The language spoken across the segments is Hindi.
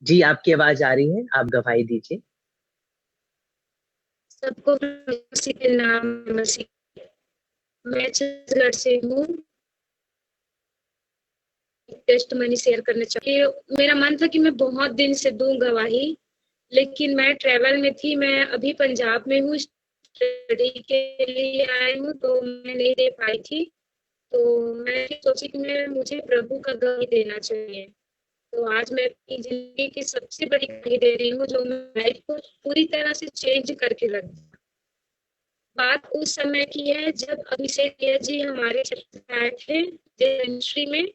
जी, आपकी आवाज आ रही है, आप गवाही दीजिए। सबको मसीह के नाम में मसीह। मैं छत्तीसगढ़ से हूँ। टेस्ट मनी शेयर करना चाहिए। मेरा मन था कि मैं बहुत दिन से दूं गवाही, लेकिन मैं ट्रैवल में थी। मैं अभी पंजाब में हूँ, स्टडी के लिए आई हूँ, तो मैं नहीं दे पाई थी। तो मैं सोची कि मुझे प्रभु का गवाही देना चाहिए। तो आज मैं अपनी जिंदगी की सबसे बड़ी गवाही दे रही हूँ, जो मेरी लाइफ को पूरी तरह से चेंज करके रख दिया। बात उस समय की है जब अभिषेक भैया जी हमारे चर्च में आए थे मिनिस्ट्री में,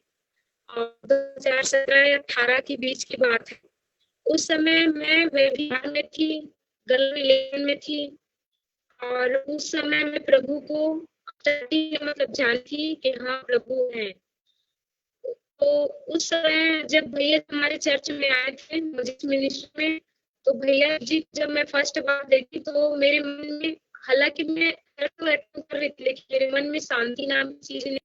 और 2017 या 18 के बीच की बात है। उस समय मैं बिहार में थी, गर्ल 11 में थी, और उस समय मैं प्रभु को मतलब जानती कि हाँ प्रभु है। तो उस समय जब भैया हमारे चर्च में आए थे मुझे मिनिस्ट्री में, तो भैया जी जब मैं फर्स्ट बार देखी तो मेरे मन में, हालांकि मैं अटेंड कर रही थी, लेकिन मेरे मन में शांति नाम की चीज नहीं।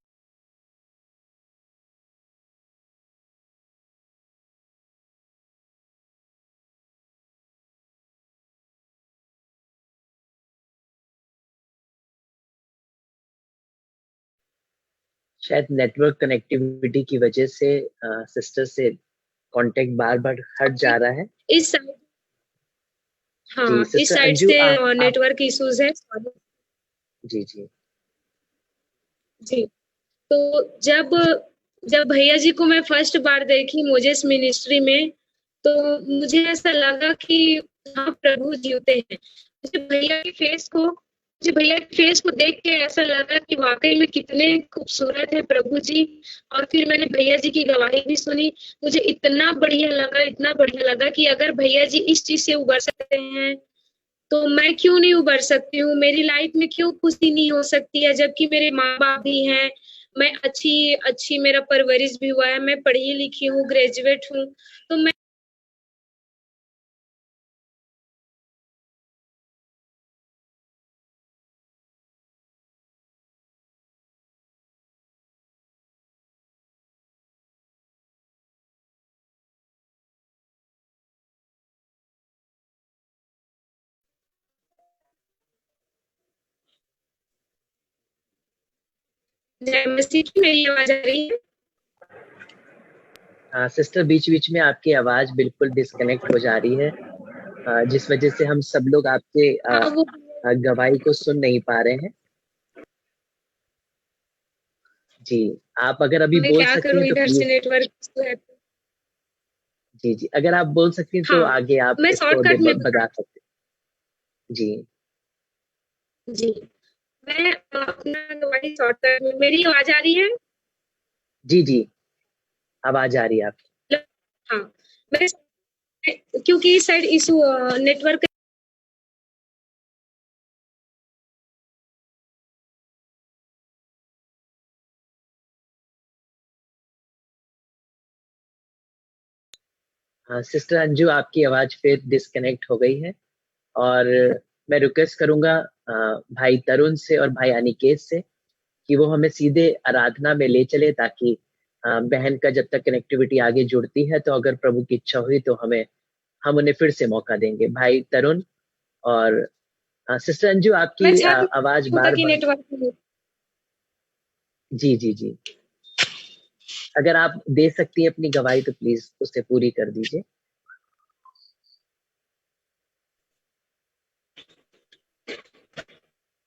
शायद नेटवर्क कनेक्टिविटी की वजह से सिस्टर से कांटेक्ट बार-बार हट जा रहा है। इस साइड, जी, हाँ, इस सिस्टर साइड अंजू से आप नेटवर्क इश्यूज है। जी, जी। जी, तो जब जब भैया जी को मैं फर्स्ट बार देखी मोजेस मिनिस्ट्री में, तो मुझे ऐसा लगा कि हाँ प्रभु जीवते हैं। मुझे भैया के फेस को देख के ऐसा लगा कि वाकई में कितने खूबसूरत है प्रभु जी। और फिर मैंने भैया जी की गवाही भी सुनी। मुझे इतना बढ़िया लगा कि अगर भैया जी इस चीज से उबर सकते हैं, तो मैं क्यों नहीं उबर सकती हूँ। मेरी लाइफ में क्यों खुशी नहीं हो सकती है, जबकि मेरे माँ बाप भी हैं। मैं अच्छी अच्छी मेरा परवरिश भी हुआ है, मैं पढ़ी लिखी हूँ, ग्रेजुएट हूँ। तो मैं जय मसीह की। मेरी आवाज आ रही है? सिस्टर बीच-बीच में आपकी आवाज बिल्कुल डिस्कनेक्ट हो जा रही है, जिस वजह से हम सब लोग आपके हाँ, वो गवाही को सुन नहीं पा रहे हैं। जी, आप अगर अभी मैं बोल क्या सकती करूँ, हैं तो इधर से प्लीज। नेटवर्क है। जी, जी, अगर आप बोल सकती हैं तो हाँ, आगे आप मैं इसको शॉर्टकट में बता सकते हैं। जी, जी, मैं अपना गवाही शॉर्टकट में। मेरी आवाज आ रही है? जी, जी, आवाज आ रही है आपकी। हाँ, मैं क्योंकि इस side issue network. Sister Anju आपकी आवाज फिर डिस्कनेक्ट हो गई है, और मैं रिक्वेस्ट करूंगा भाई तरुण से और भाई अनिकेत से कि वो हमें सीधे आराधना में ले चले, ताकि बहन का जब तक कनेक्टिविटी आगे जुड़ती है, तो अगर प्रभु की इच्छा हुई तो हम उन्हें फिर से मौका देंगे। भाई तरुण और सिस्टर अंजू मैं आपकी छत आवाज में बार ताकि बार। नेटवर्क। जी, जी, जी, अगर आप दे सकती हैं अपनी गवाही तो प्लीज उसे पूरी कर दीजिए।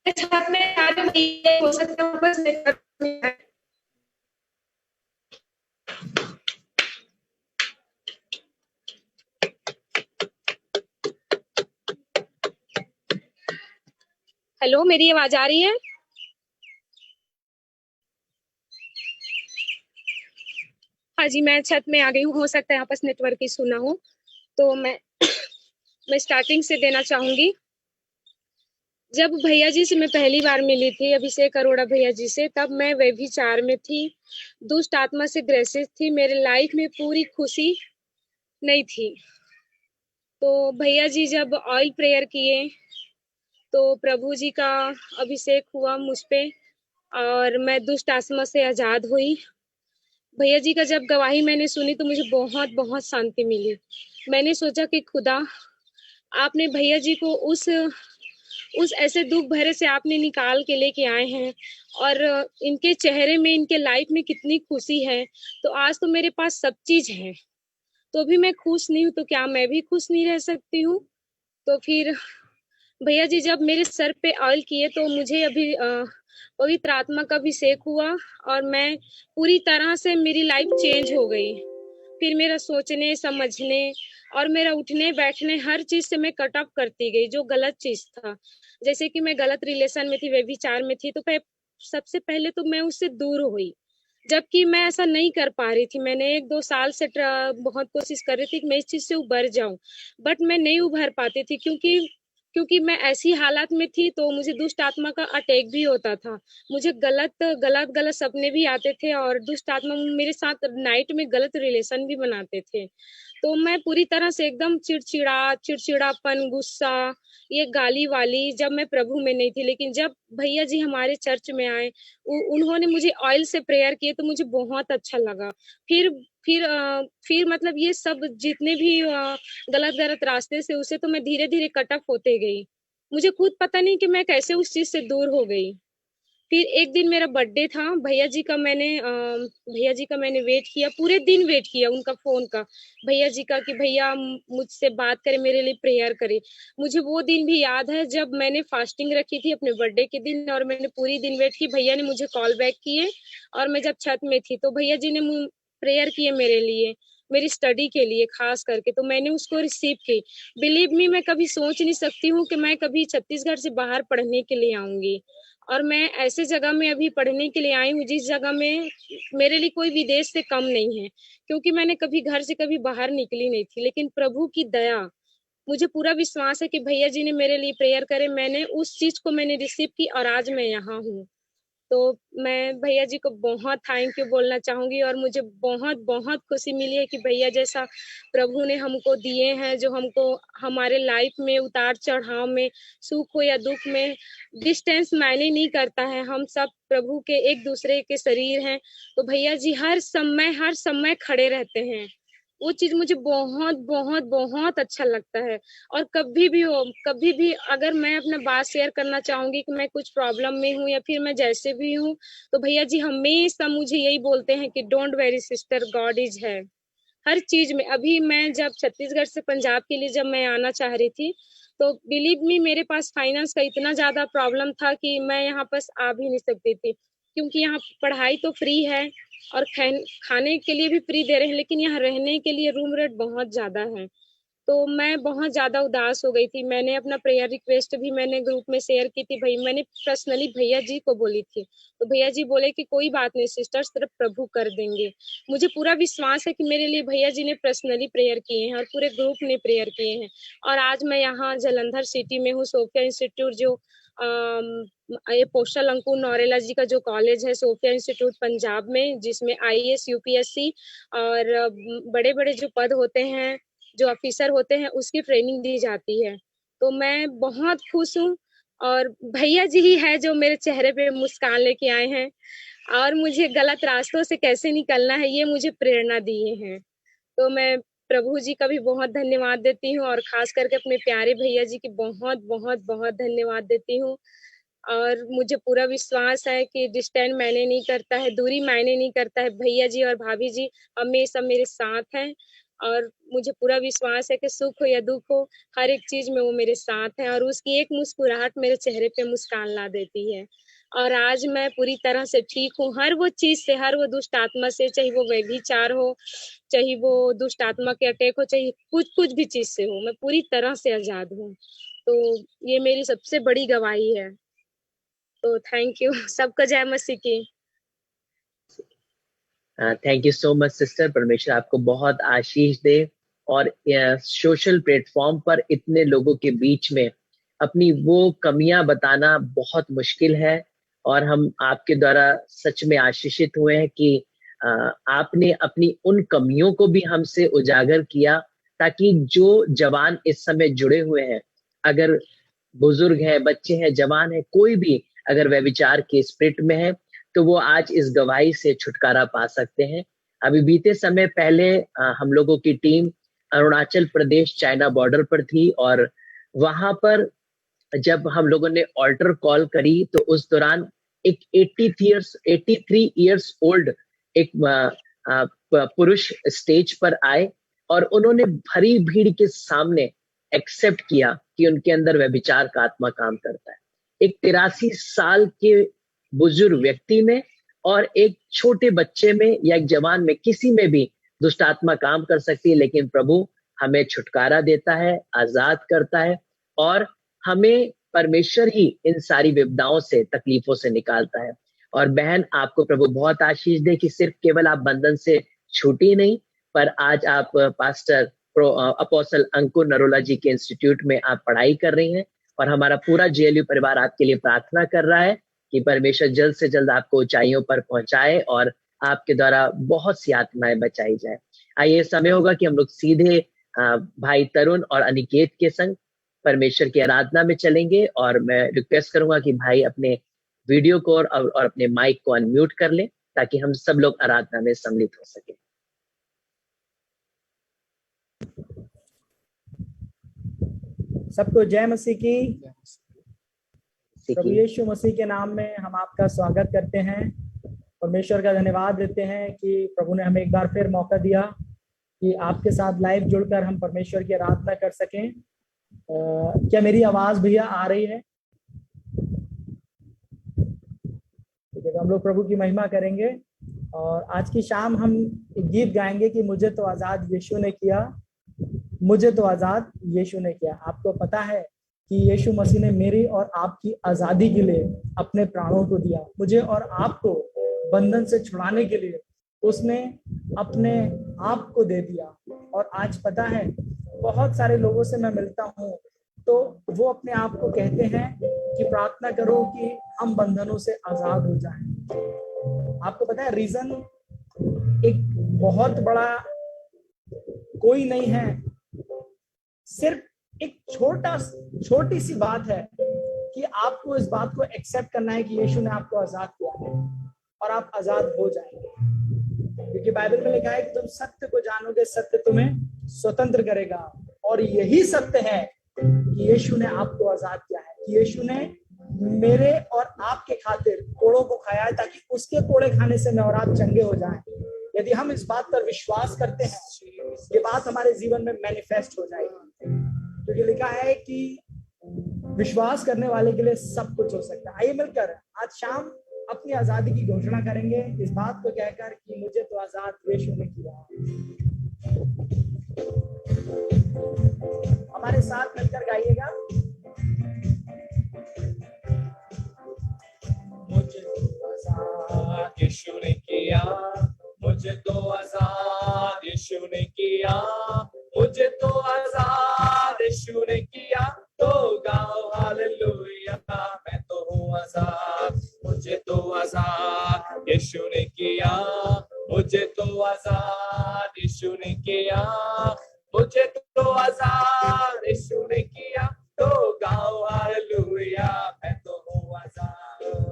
छत में आ रही हूँ, हो सकता है बस नेटवर्क में है। हेलो, मेरी आवाज आ रही है? हाँ जी, मैं छत में आ गई हूँ। हो सकता है यहाँ पास नेटवर्क इशू ना हो, तो मैं स्टार्टिंग से देना चाहूंगी। जब भैया जी से मैं पहली बार मिली थी, अभिषेक अरोड़ा भैया जी से, तब मैं व्यभिचार में थी, दुष्ट आत्मा से ग्रसित थी। मेरे लाइफ में पूरी खुशी नहीं थी। तो भैया जी जब ऑयल प्रेयर किए, तो प्रभु जी का अभिषेक हुआ मुझ पे, और मैं दुष्ट आत्मा से आजाद हुई। भैया जी का जब गवाही मैंने सुनी, तो मुझे बहुत बहुत शांति मिली। मैंने सोचा कि खुदा, आपने भैया जी को उस ऐसे दुख भरे से आपने निकाल के लेके आए हैं, और इनके चेहरे में, इनके लाइफ में कितनी खुशी है। तो आज तो मेरे पास सब चीज है, तो भी मैं खुश नहीं हूँ, तो क्या मैं भी खुश नहीं रह सकती हूँ? तो फिर भैया जी जब मेरे सर पे ऑयल किए, तो मुझे अभी पवित्र आत्मा का अभिषेक हुआ, और मैं पूरी तरह से, मेरी लाइफ चेंज हो गई। फिर मेरा सोचने समझने और मेरा उठने बैठने हर चीज से मैं कट ऑफ करती गई, जो गलत चीज था। जैसे कि मैं गलत रिलेशन में थी, व्यभिचार में थी, तो सबसे पहले तो मैं उससे दूर हुई, जबकि मैं ऐसा नहीं कर पा रही थी। मैंने 1-2 साल से बहुत कोशिश कर रही थी कि मैं इस चीज से उभर जाऊं, बट मैं नहीं उभर पाती थी, क्योंकि मैं ऐसी हालत में थी, तो मुझे दुष्ट आत्मा का अटैक भी होता था। मुझे गलत गलत गलत सपने भी आते थे, और दुष्ट आत्मा मेरे साथ नाइट में गलत रिलेशन भी बनाते थे। तो मैं पूरी तरह से एकदम चिड़चिड़ापन, गुस्सा, ये गाली वाली, जब मैं प्रभु में नहीं थी। लेकिन जब भैया जी हमारे चर्च में आए, उन्होंने मुझे ऑयल से प्रेयर किए, तो मुझे बहुत अच्छा लगा। फिर फिर मतलब ये सब जितने भी गलत गलत रास्ते से, उसे तो मैं धीरे धीरे कट ऑफ होते गई। मुझे खुद पता नहीं कि मैं कैसे उस चीज से दूर हो गई। फिर एक दिन मेरा बर्थडे था, भैया जी का मैंने वेट किया, पूरे दिन वेट किया उनका फोन का, भैया जी का, कि भैया मुझसे बात करे, मेरे लिए प्रेयर करे। मुझे वो दिन भी याद है जब मैंने फास्टिंग रखी थी अपने बर्थडे के दिन, और मैंने पूरी दिन वेट की। भैया ने मुझे कॉल बैक किए, और मैं जब छत में थी, तो भैया जी ने प्रेयर किए मेरे लिए, मेरी स्टडी के लिए खास करके, तो मैंने उसको रिसीव की। बिलीव मी, मैं कभी सोच नहीं सकती हूँ कि मैं कभी छत्तीसगढ़ से बाहर पढ़ने के लिए आऊंगी, और मैं ऐसे जगह में अभी पढ़ने के लिए आई हूँ, जिस जगह में मेरे लिए कोई विदेश से कम नहीं है, क्योंकि मैंने कभी घर से कभी बाहर निकली नहीं थी। लेकिन प्रभु की दया, मुझे पूरा विश्वास है कि भैया जी ने मेरे लिए प्रेयर करे, मैंने उस चीज को मैंने रिसीव की, और आज मैं यहाँ हूँ। तो मैं भैया जी को बहुत थैंक यू बोलना चाहूंगी, और मुझे बहुत बहुत खुशी मिली है कि भैया जैसा प्रभु ने हमको दिए हैं, जो हमको हमारे लाइफ में उतार चढ़ाव में, सुख हो या दुख में, डिस्टेंस मायने नहीं करता है। हम सब प्रभु के एक दूसरे के शरीर हैं, तो भैया जी हर समय खड़े रहते हैं। वो चीज मुझे बहुत बहुत बहुत अच्छा लगता है। और कभी भी अगर मैं अपना बात शेयर करना चाहूंगी कि मैं कुछ प्रॉब्लम में हूँ, या फिर मैं जैसे भी हूँ, तो भैया जी हमेशा मुझे यही बोलते हैं कि don't very sister, God is है हर चीज में। अभी मैं जब छत्तीसगढ़ से पंजाब के लिए जब मैं आना चाह रही थी, तो बिलीव मी, मेरे पास फाइनेंस का इतना ज्यादा प्रॉब्लम था कि मैं यहाँ पास आ भी नहीं सकती थी, क्योंकि यहाँ पढ़ाई तो फ्री है, और खाने के लिए भी फ्री दे रहे हैं, लेकिन यहाँ रहने के लिए रूम रेट बहुत ज्यादा है। तो मैं बहुत ज्यादा उदास हो गई थी। मैंने अपना प्रेयर रिक्वेस्ट भी मैंने ग्रुप में शेयर की थी, भाई मैंने पर्सनली भैया जी को बोली थी, तो भैया जी बोले कि कोई बात नहीं सिस्टर, सिर्फ प्रभु कर देंगे। मुझे पूरा विश्वास है कि मेरे लिए भैया जी ने पर्सनली प्रेयर किए हैं, और पूरे ग्रुप ने प्रेयर किए हैं। और आज मैं यहाँ जालंधर सिटी में हूँ, सोफिया इंस्टीट्यूट, जो ये पोस्टल अंकुर नौरेला जी का जो कॉलेज है, सोफिया इंस्टीट्यूट पंजाब में, जिसमें IAS UPSC और बड़े बड़े जो पद होते हैं, जो ऑफिसर होते हैं, उसकी ट्रेनिंग दी जाती है। तो मैं बहुत खुश हूँ, और भैया जी ही है जो मेरे चेहरे पे मुस्कान लेके आए हैं, और मुझे गलत रास्तों से कैसे निकलना है, ये मुझे प्रेरणा दिए हैं। तो मैं प्रभु जी का भी बहुत धन्यवाद देती हूँ, और खास करके अपने प्यारे भैया जी की बहुत बहुत बहुत धन्यवाद देती हूँ। और मुझे पूरा विश्वास है कि डिस्टेंस मायने नहीं करता है, दूरी मायने नहीं करता है। भैया जी और भाभी जी हमेशा मेरे साथ हैं, और मुझे पूरा विश्वास है कि सुख हो या दुख हो, हर एक चीज में वो मेरे साथ है, और उसकी एक मुस्कुराहट मेरे चेहरे पे मुस्कान ला देती है। और आज मैं पूरी तरह से ठीक हूँ, हर वो चीज से, हर वो दुष्ट आत्मा से, चाहे वो व्यभिचार हो, चाहे वो दुष्ट आत्मा के अटैक हो, चाहे कुछ भी चीज से हो, मैं पूरी तरह से आजाद हूँ। तो ये मेरी सबसे बड़ी गवाही है। तो थैंक यू। सबका जय मसीह की। Thank you so much sister, परमेश्वर आपको बहुत आशीष दे। और सोशल प्लेटफॉर्म पर इतने लोगों के बीच में अपनी वो कमियां बताना बहुत मुश्किल है, और हम आपके द्वारा सच में आशीषित हुए हैं कि आपने अपनी उन कमियों को भी हमसे उजागर किया, ताकि जो जवान इस समय जुड़े हुए हैं, अगर बुजुर्ग है, बच्चे हैं, जवान है, कोई भी अगर व्यभिचार के स्पिरिट में है, तो वो आज इस गवाही से छुटकारा पा सकते हैं। अभी बीते समय पहले हम लोगों की team Arunachal Pradesh China border पर थी, और वहां पर जब हम लोगों ने ऑल्टर कॉल करी तो उस दौरान एक 83 इयर्स ओल्ड एक पुरुष स्टेज पर आए और उन्होंने भरी भीड़ के सामने एक्सेप्ट किया कि उनके अंदर व्यभिचार का आत्मा काम करता है। एक 83 साल के बुजुर्ग व्यक्ति में और एक छोटे बच्चे में या एक जवान में, किसी में भी दुष्ट आत्मा काम कर सकती है, लेकिन प्रभु हमें छुटकारा देता है, आजाद करता है, और हमें परमेश्वर ही इन सारी विपदाओं से, तकलीफों से निकालता है। और बहन, आपको प्रभु बहुत आशीष दे कि सिर्फ केवल आप बंधन से छूटी नहीं, पर आज आप पास्टर अपोस्टल अंकुर नरोला जी के इंस्टीट्यूट में आप पढ़ाई कर रही हैं, और हमारा पूरा जेएलयू परिवार आपके लिए प्रार्थना कर रहा है कि परमेश्वर जल्द से जल्द आपको ऊंचाइयों पर पहुंचाए और आपके द्वारा बहुत सी आत्माएं बचाई जाए। आइए, समय होगा कि हम लोग सीधे भाई तरुण और अनिकेत के संग परमेश्वर की आराधना में चलेंगे, और मैं रिक्वेस्ट करूंगा कि भाई अपने वीडियो को और अपने माइक को अनम्यूट कर ले ताकि हम सब लोग आराधना में सम्मिलित हो सके। सबको जय मसीह की। प्रभु यीशु मसीह के नाम में हम आपका स्वागत करते हैं। परमेश्वर का धन्यवाद देते हैं कि प्रभु ने हमें एक बार फिर मौका दिया कि आपके साथ लाइव जुड़कर हम परमेश्वर की आराधना कर सकें। क्या मेरी आवाज भैया आ रही है? ठीक है, तो हम लोग प्रभु की महिमा करेंगे और आज की शाम हम एक गीत गाएंगे कि मुझे तो आजाद यीशु ने किया, मुझे तो आजाद यीशु ने किया। आपको पता है कि यीशु मसीह ने मेरी और आपकी आजादी के लिए अपने प्राणों को दिया। मुझे और आपको बंधन से छुड़ाने के लिए उसने अपने आप को दे दिया। और आज पता है, बहुत सारे लोगों से मैं मिलता हूँ तो वो अपने आप को कहते हैं कि प्रार्थना करो कि हम बंधनों से आजाद हो जाएं। आपको पता है रीजन एक बहुत बड़ा कोई नहीं है, सिर्फ एक छोटी सी बात है कि आपको इस बात को एक्सेप्ट करना है कि यीशु ने आपको आजाद किया है और आप आजाद हो जाएंगे। क्योंकि बाइबल में लिखा है कि तुम सत्य को जानोगे, सत्य तुम्हें स्वतंत्र करेगा। और यही सत्य है कि यीशु ने आपको आजाद किया है, कि यीशु ने मेरे और आपके खातिर कोड़ों को खाया है ताकि उसके कोड़े खाने से मैं और आप चंगे हो जाएं। यदि हम इस बात पर विश्वास करते हैं, ये बात हमारे जीवन में मैनिफेस्ट हो जाएगी। क्योंकि लिखा है कि विश्वास करने वाले के लिए सब कुछ हो सकता है। आइए मिलकर आज शाम अपनी आजादी की घोषणा करेंगे, इस बात को कहकर कि मुझे तो आजाद यीशु ने किया। हमारे साथ मिलकर गाइएगा। मुझे तो आजाद यीशु ने किया, मुझे तो आजाद यीशु ने किया, मुझे तो आजाद यीशु ने किया। तो गाओ हालेलुया, मैं तो हूँ आजाद। मुझे तो आजाद यीशु ने किया, मुझे तो आजाद यीशु ने किया, मुझे तो आजाद यीशु ने किया। तो गाओ हालेलुया, मैं तो हूँ आजाद।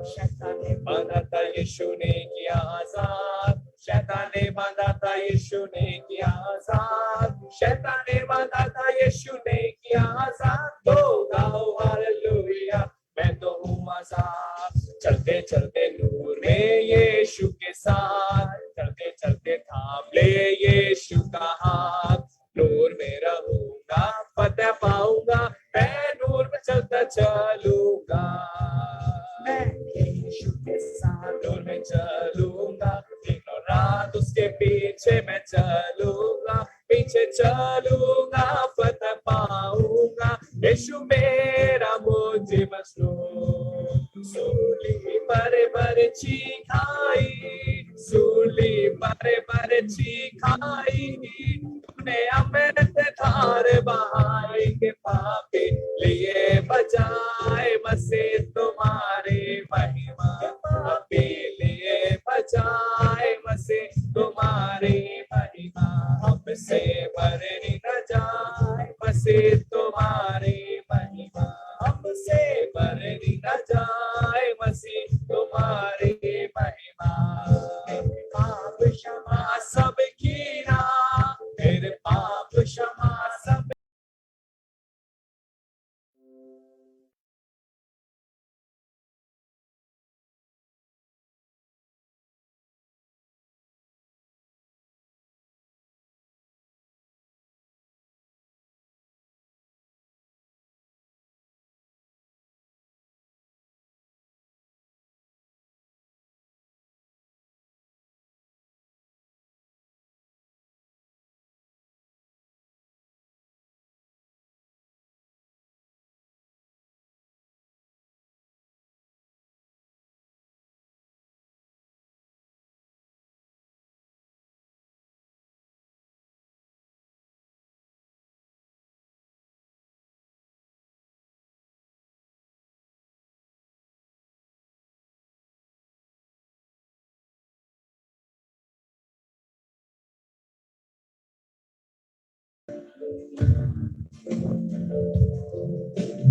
शैतान ने बांधा था, यीशु ने किया आजाद। शैतान ने बांधा था, यीशु ने किया आजाद। शैतान ने बांधा था, यीशु ने किया आजाद। तो गाओ हालेलुया, मैं तो हूँ आजाद। चलते चलते नूर में यीशु के साथ, चलते चलते थाम ले यीशु का हाथ। नूर में रहूंगा, फतेह पाऊंगा, मैं नूर में चलता चलूंगा। मैं यीशु के साथ नूर में चलूंगा, दिनों रात उसके पीछे मैं चलूंगा। पीछे चलूंगा, फतेह पाऊंगा। यीशु मेरा मुझे मशहूर। सूली बरे बरे चीखाई, सूली बरे बरे चीखाई, तुमने अमृत धार बहाई के पापी लिए बजाए बसे तुम्हारी महिमा। पापी लिए बजाए बसे तुम्हारी महिमा। हमसे बरनी न जाए बसे तुम्हारी महिमा। हमसे बरनी न जाए बसे तुम्हारी महिमा। पाप क्षमा सब कीना, फिर पाप क्षमा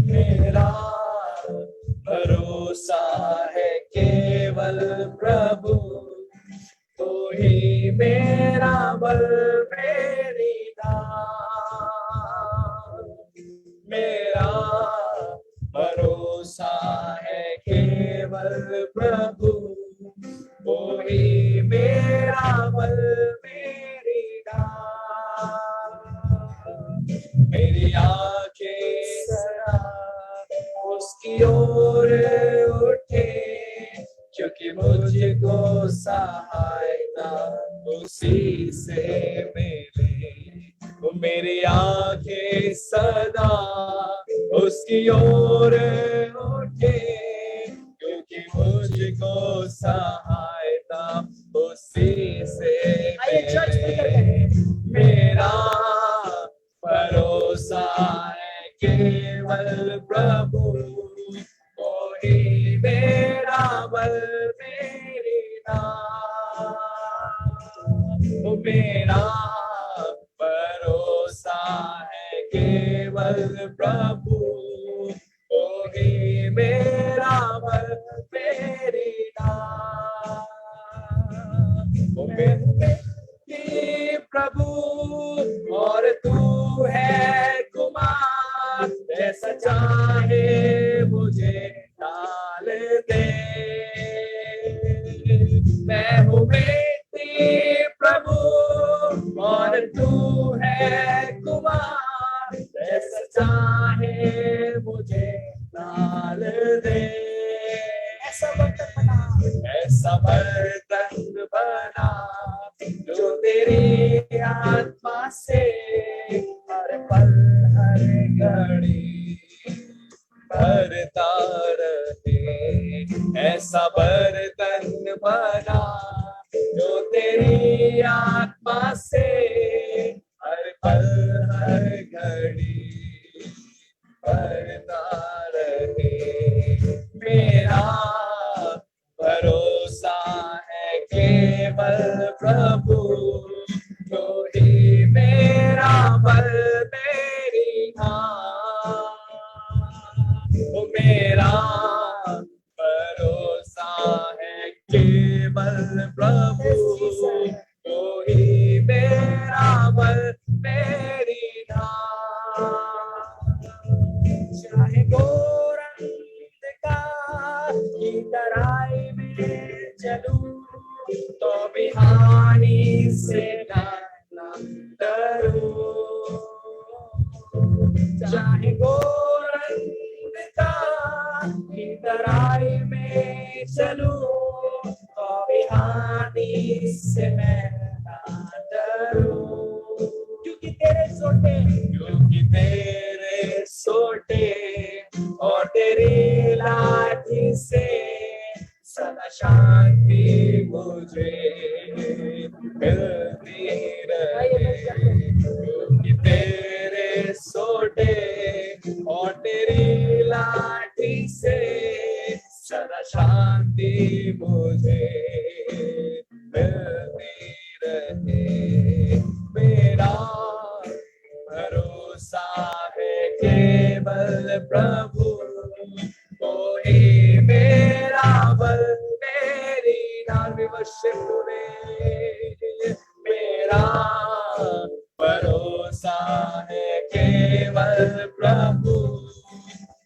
मेरा भरोसा है केवल प्रभु, तू ही मेरा बल मेरी ढाल। मेरा भरोसा है केवल प्रभु, वो ही मेरा बल मेरी ढाल। मेरी आंखें सदा उसकी ओर उठे, क्योंकि मुझको सहायता उसी से मिले। वो मेरी आंखें सदा उसकी ओर उठे, क्योंकि मुझको सहायता उसी से मिले। मेरा भरोसा है केवल प्रभु, वो ही मेरा बल मेरी ढाल। वो मेरा भरोसा है केवल प्रभु, वो ही मेरा बल मेरी ढाल। वो मेरी प्रभु और तू है कुमार, जैसा चाहे मुझे डाल दे। मैं हूँ बेटी प्रभु और तू है कुमार, जैसा चाहे मुझे डाल दे। ऐसा बर्तन बना जो तेरी आत्मा से हर पल हर घड़ी भरता रहे। ऐसा बर्तन बना जो तेरी आत्मा से हर पल हर घड़ी भरता रहे। मेरा भरोसा है केवल प्रभु, जो ही मेरा बल मेरी ढाल। वो मेरा भरोसा है केवल प्रभु, जो ही मेरा बल मेरी ढाल। चाहे घोर अंधकार की तराई में चलूं, तो भी हानि से ना डरूं। चाहे घोर अंधकार की तराई में चलूं, तो भी हानि से मैं ना डरूं। क्योंकि तेरे सोटे और तेरी लाठी से सदा शांति मुझे मिलती रहे। क्योंकि तेरे सोटे और तेरी लाठी से सदा शांति मुझे मिलती रहे। मेरा भरोसा है केवल प्रभु, वो ही मेरा बल मेरी ढाल। मेरा भरोसा है केवल प्रभु,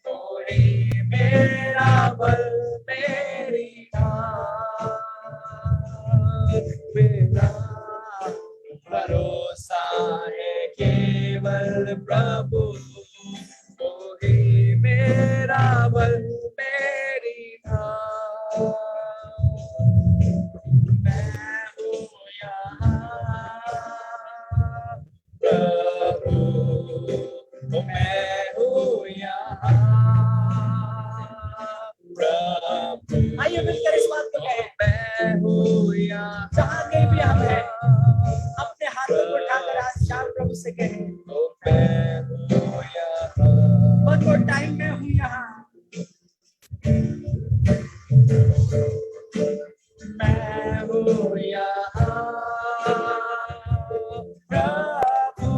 वो ही मेरा बल मेरी ढाल। मेरा भरोसा है केवल प्रभु, वो ही मेरा बल मेरी ढाल। मैं हूँ यहाँ प्रभु, मैं हूँ यहाँ प्रभु। आइए मिलकर इस बात को कहें, मैं हूँ यहाँ। जहाँ कहीं भी हम हैं, अपने हाथों को उठाकर आज शाम प्रभु से कहें, मैं हूँ यहाँ। One more time, मैं हूँ यहाँ। मैं हूँ यहाँ प्रभु,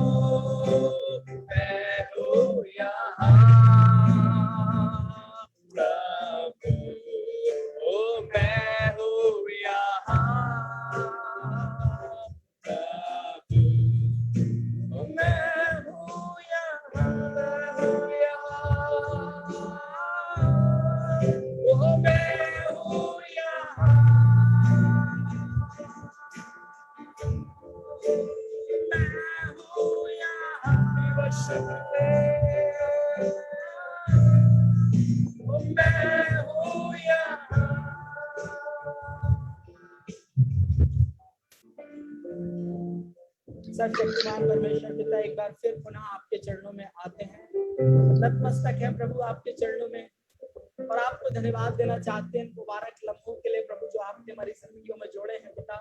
मैं हूँ यहाँ वचन में, मैं हूँ यहाँ। सर्वशक्तिमान परमेश्वर पिता, एक बार फिर पुनः आपके चरणों में आते हैं, नतमस्तक है प्रभु आपके चरणों में, और आपको धन्यवाद देना चाहते हैं मुबारक लम्हों के लिए प्रभु जो आपने हमारी जिंदगियों में जोड़े हैं पिता,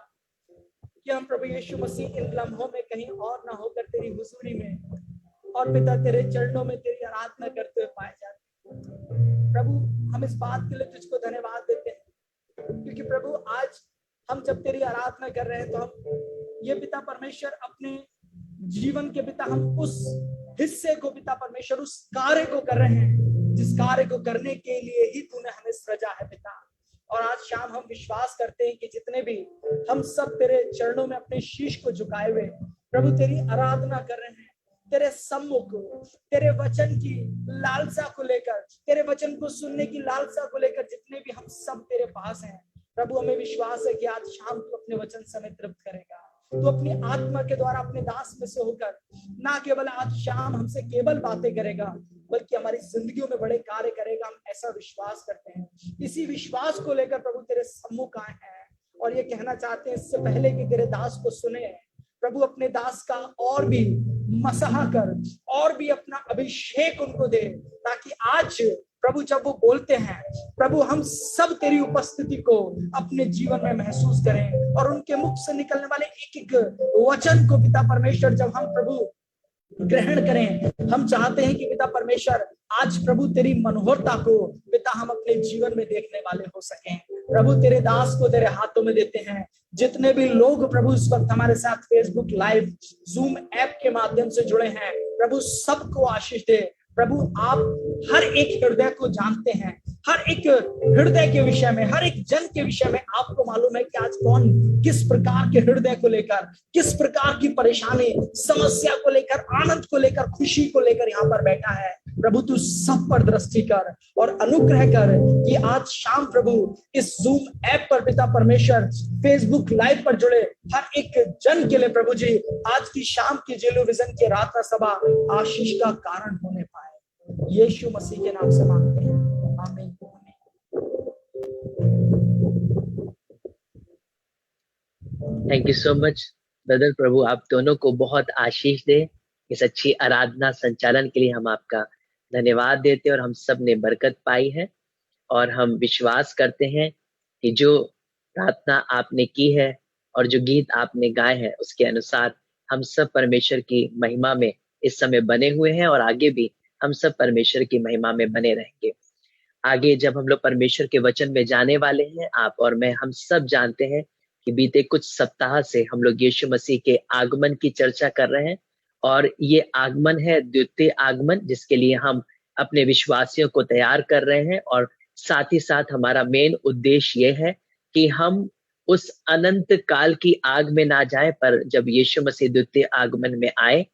कि हम प्रभु यीशु मसीह इन लम्हों में कहीं और ना होकर तेरी हुजूरी में और पिता तेरे चरणों में तेरी आराधना करते हुए पाए जाते हैं। प्रभु हम इस बात के लिए तुझको धन्यवाद देते हैं, क्योंकि प्रभु आज हम जब तेरी आराधना कर रहे हैं तो हम ये पिता परमेश्वर अपने जीवन के पिता हम उस हिस्से को पिता परमेश्वर उस कार्य को कर रहे हैं जिस कार्य को करने के लिए ही तूने हमें सृजा है पिता। और आज शाम हम विश्वास करते हैं कि जितने भी हम सब तेरे चरणों में अपने शीश को झुकाए हुए प्रभु तेरी आराधना कर रहे हैं, तेरे सम्मुख तेरे वचन की लालसा को लेकर, तेरे वचन को सुनने की लालसा को लेकर जितने भी हम सब तेरे पास हैं प्रभु, हमें विश्वास है कि आज शाम तू अपने वचन से हमें तृप्त करेगा। तू अपनी आत्मा के द्वारा अपने दास में से होकर ना केवल आज शाम हमसे केवल बातें करेगा बल्कि हमारी जिंदगियों में बड़े कार्य करेगा। हम ऐसा विश्वास करते हैं। इसी विश्वास को लेकर प्रभु तेरे सम्मुख आए हैं और ये कहना चाहते हैं इससे पहले कि तेरे दास को सुने प्रभु, अपने दास का और भी मसहा कर और भी अपना अभिषेक उनको दे, ताकि आज प्रभु जब वो बोलते हैं प्रभु हम सब तेरी उपस्थिति को अपने जीवन में महसूस करें और उनके मुख से निकलने वाले एक एक वचन को पिता परमेश्वर जब हम प्रभु ग्रहण करें। हम चाहते हैं कि पिता परमेश्वर आज प्रभु तेरी मनोहरता को पिता हम अपने जीवन में देखने वाले हो सकें। प्रभु तेरे दास को तेरे हाथों में देते हैं। जितने भी लोग प्रभु इस वक्त हमारे साथ फेसबुक लाइव जूम ऐप के माध्यम से जुड़े हैं प्रभु सबको आशीष दे। प्रभु आप हर एक हृदय को जानते हैं, हर एक हृदय के विषय में, हर एक जन के विषय में आपको मालूम है कि आज कौन किस प्रकार के हृदय को लेकर, किस प्रकार की परेशानी, समस्या को लेकर, आनंद को लेकर, खुशी को लेकर यहाँ पर बैठा है। प्रभु तू सब पर दृष्टि कर और अनुग्रह कर कि आज शाम प्रभु इस जूम ऐप पर पिता परमेश्वर फेसबुक लाइव पर जुड़े हर एक जन के लिए प्रभु जी आज की शाम की जेलू विजन की रात्रा सभा आशीष का कारण होने पाए। यीशु मसीह के नाम से मांगते हैं, आमीन। Thank you so much brother. प्रभु आप दोनों को बहुत आशीष दे। इस अच्छी आराधना संचालन के लिए हम आपका धन्यवाद देते हैं और हम सब ने बरकत पाई है और हम विश्वास करते हैं कि जो प्रार्थना आपने की है और जो गीत आपने गाए हैं उसके अनुसार हम सब परमेश्वर की महिमा में इस समय बने हुए हैं और आगे भी हम सब परमेश्वर की महिमा में बने रहेंगे। आगे जब हम लोग परमेश्वर के वचन में जाने वाले हैं, आप और मैं हम सब जानते हैं कि बीते कुछ सप्ताह से हम लोग यीशु मसीह के आगमन की चर्चा कर रहे हैं और ये आगमन है द्वितीय आगमन, जिसके लिए हम अपने विश्वासियों को तैयार कर रहे हैं और साथ ही साथ हमारा मेन उद्देश्य ये है कि हम उस अनंत काल की आग में ना जाए, पर जब यीशु मसीह द्वितीय आगमन में आए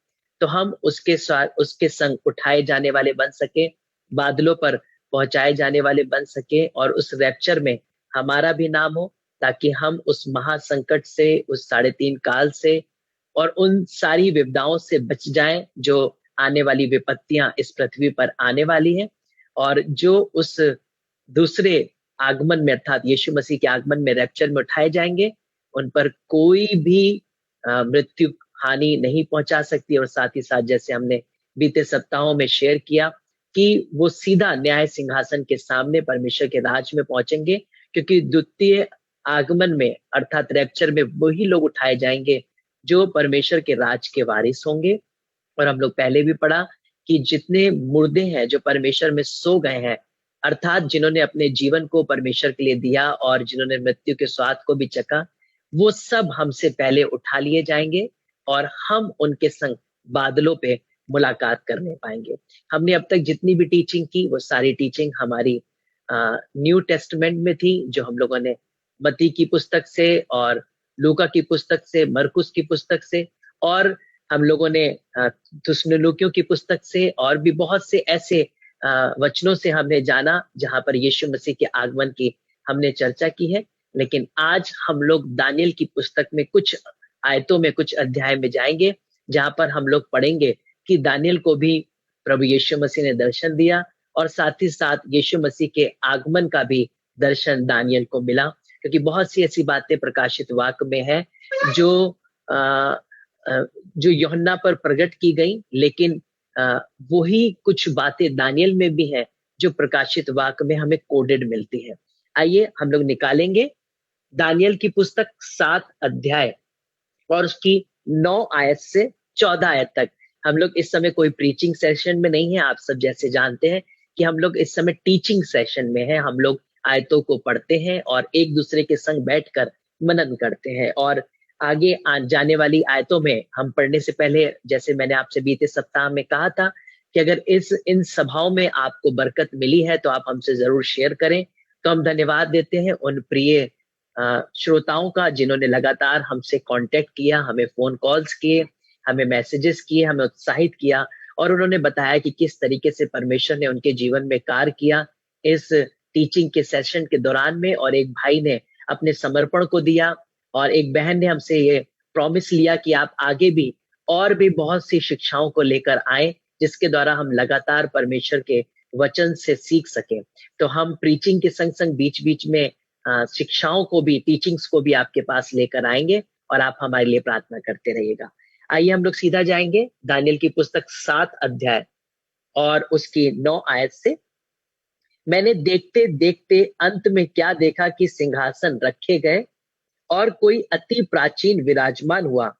तो हम उसके संग उठाए जाने वाले बन सके, बादलों पर पहुंचाए जाने वाले बन सके और उस रैप्चर में हमारा भी नाम हो, ताकि हम उस महासंकट से, उस 3.5 काल से और उन सारी विपदाओं से बच जाएं जो आने वाली विपत्तियां इस पृथ्वी पर आने वाली हैं और जो उस दूसरे आगमन में अर्थात यीशु मसीह के आगमन में रैप्चर में उठाए जाएंगे, उन पर कोई भी मृत्यु हानि नहीं पहुंचा सकती। और साथ ही साथ जैसे हमने बीते सप्ताहों में शेयर किया कि वो सीधा न्याय सिंहासन के सामने परमेश्वर के राज में पहुंचेंगे, क्योंकि द्वितीय आगमन में अर्थात रैप्चर में वही लोग उठाए जाएंगे जो परमेश्वर के राज के वारिस होंगे। और हम लोग पहले भी पढ़ा कि जितने मुर्दे हैं जो परमेश्वर में सो गए हैं, अर्थात जिन्होंने अपने जीवन को परमेश्वर के लिए दिया और जिन्होंने मृत्यु के स्वाद को भी चखा, वो सब हमसे पहले उठा लिए जाएंगे और हम उनके संग बादलों पे मुलाकात करने पाएंगे। हमने अब तक जितनी भी टीचिंग की वो सारी टीचिंग हमारी न्यू टेस्टमेंट में थी, जो हम लोगों ने मत्ती की पुस्तक से और लूका की पुस्तक से, मरकुस की पुस्तक से और हम लोगों ने थिस्सलुनीकियों की पुस्तक से और भी बहुत से ऐसे वचनों से हमने जाना जहां पर यीशु मसीह के आगमन की हमने चर्चा की है। लेकिन आज हम लोग दानियल की पुस्तक में कुछ आयतों में, कुछ अध्याय में जाएंगे जहां पर हम लोग पढ़ेंगे कि दानियल को भी प्रभु यीशु मसीह ने दर्शन दिया और साथ ही साथ यीशु मसीह के आगमन का भी दर्शन दानियल को मिला, क्योंकि बहुत सी ऐसी बातें प्रकाशित वाक्य में है जो जो यूहन्ना पर प्रकट की गई, लेकिन वही कुछ बातें दानियल में भी है जो प्रकाशित वाक्य में हमें कोडेड मिलती है। आइए हम लोग निकालेंगे दानियल की पुस्तक 7 अध्याय और उसकी 9 आयत से 14 आयत तक। हम लोग इस समय कोई प्रीचिंग सेशन में नहीं है, आप सब जैसे जानते हैं कि हम लोग इस समय टीचिंग सेशन में है। हम लोग आयतों को पढ़ते हैं और एक दूसरे के संग बैठकर मनन करते हैं, और आगे जाने वाली आयतों में हम पढ़ने से पहले, जैसे मैंने आपसे बीते सप्ताह में कहा था कि अगर इन सभाओं में आपको बरकत मिली है तो आप हमसे जरूर शेयर करें। तो हम धन्यवाद देते हैं उन प्रिय श्रोताओं का जिन्होंने लगातार हमसे कांटेक्ट किया, हमें फोन कॉल्स किए, हमें मैसेजेस किए, हमें उत्साहित किया और उन्होंने बताया कि किस तरीके से परमेश्वर ने उनके जीवन में कार्य किया इस टीचिंग के सेशन के दौरान में। और एक भाई ने अपने समर्पण को दिया और एक बहन ने हमसे ये प्रॉमिस लिया कि आप आगे भी और भी बहुत सी शिक्षाओं को लेकर आए जिसके द्वारा हम लगातार परमेश्वर के वचन से सीख सकें। तो हम प्रीचिंग के संग संग बीच बीच में शिक्षाओं को भी, टीचिंग्स को भी आपके पास लेकर आएंगे और आप हमारे लिए प्रार्थना करते रहिएगा। आइए हम लोग सीधा जाएंगे दानियल की पुस्तक 7 अध्याय और उसकी 9 आयत से। मैंने देखते देखते अंत में क्या देखा कि सिंहासन रखे गए और कोई अति प्राचीन विराजमान हुआ।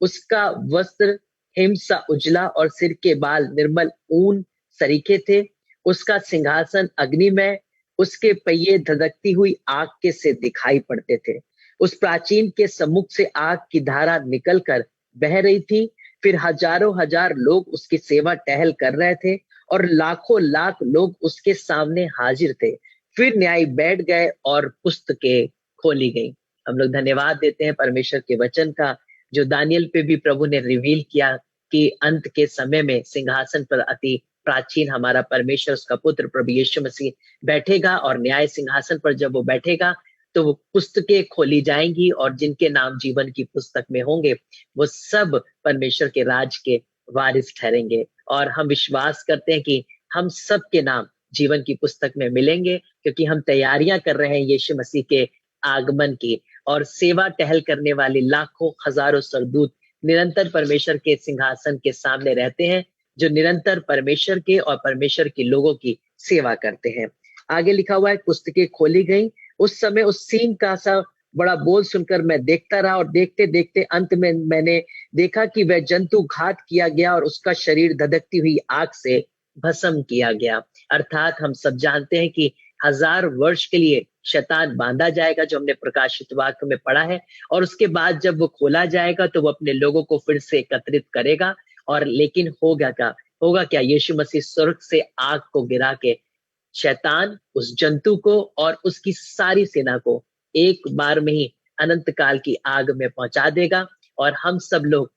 उसका वस्त्र हिमसा उजला और सिर के बाल निर्मल ऊन सरीखे थे। उसका सिंहासन अग्निमय, उसके पहिए धधकती हुई आग के से दिखाई पड़ते थे। उस प्राचीन के सम्मुख से आग की धारा निकलकर बह रही थी। फिर हजारों हजार लोग उसकी सेवा टहल कर रहे थे और लाखों लाख लोग उसके सामने हाजिर थे। फिर न्याय बैठ गए और पुस्तकें खोली गई। हम लोग धन्यवाद देते हैं परमेश्वर के वचन का, जो दानियल पे भी प्रभु ने रिवील किया कि अंत के समय में सिंहासन पर अति प्राचीन हमारा परमेश्वर, उसका पुत्र प्रभु यीशु मसीह बैठेगा और न्याय सिंहासन पर जब वो बैठेगा तो वो पुस्तकें खोली जाएंगी और जिनके नाम जीवन की पुस्तक में होंगे वो सब परमेश्वर के राज के वारिस ठहरेंगे। और हम विश्वास करते हैं कि हम सब के नाम जीवन की पुस्तक में मिलेंगे, क्योंकि हम तैयारियां कर रहे हैं यीशु मसीह के आगमन की। और सेवा टहल करने वाले लाखों हजारों सरदूत निरंतर परमेश्वर के सिंहासन के सामने रहते हैं, जो निरंतर परमेश्वर के और परमेश्वर के लोगों की सेवा करते हैं। आगे लिखा हुआ है, पुस्तकें खोली गई। उस समय उस सीन का सा बड़ा बोल सुनकर मैं देखता रहा और देखते देखते अंत में मैंने देखा कि वह जंतु घात किया गया और उसका शरीर धधकती हुई आग से भस्म किया गया। अर्थात हम सब जानते हैं कि 1000 वर्ष के लिए शैतान बांधा जाएगा, जो हमने प्रकाशित वाक्य में पढ़ा है, और उसके बाद जब वो खोला जाएगा तो वो अपने लोगों को फिर से एकत्रित करेगा। और लेकिन होगा क्या? यीशु मसीह स्वर्ग से आग को गिरा के शैतान, उस जंतु को और उसकी सारी सेना को एक बार में ही अनंत काल की आग में पहुंचा देगा और हम सब लोग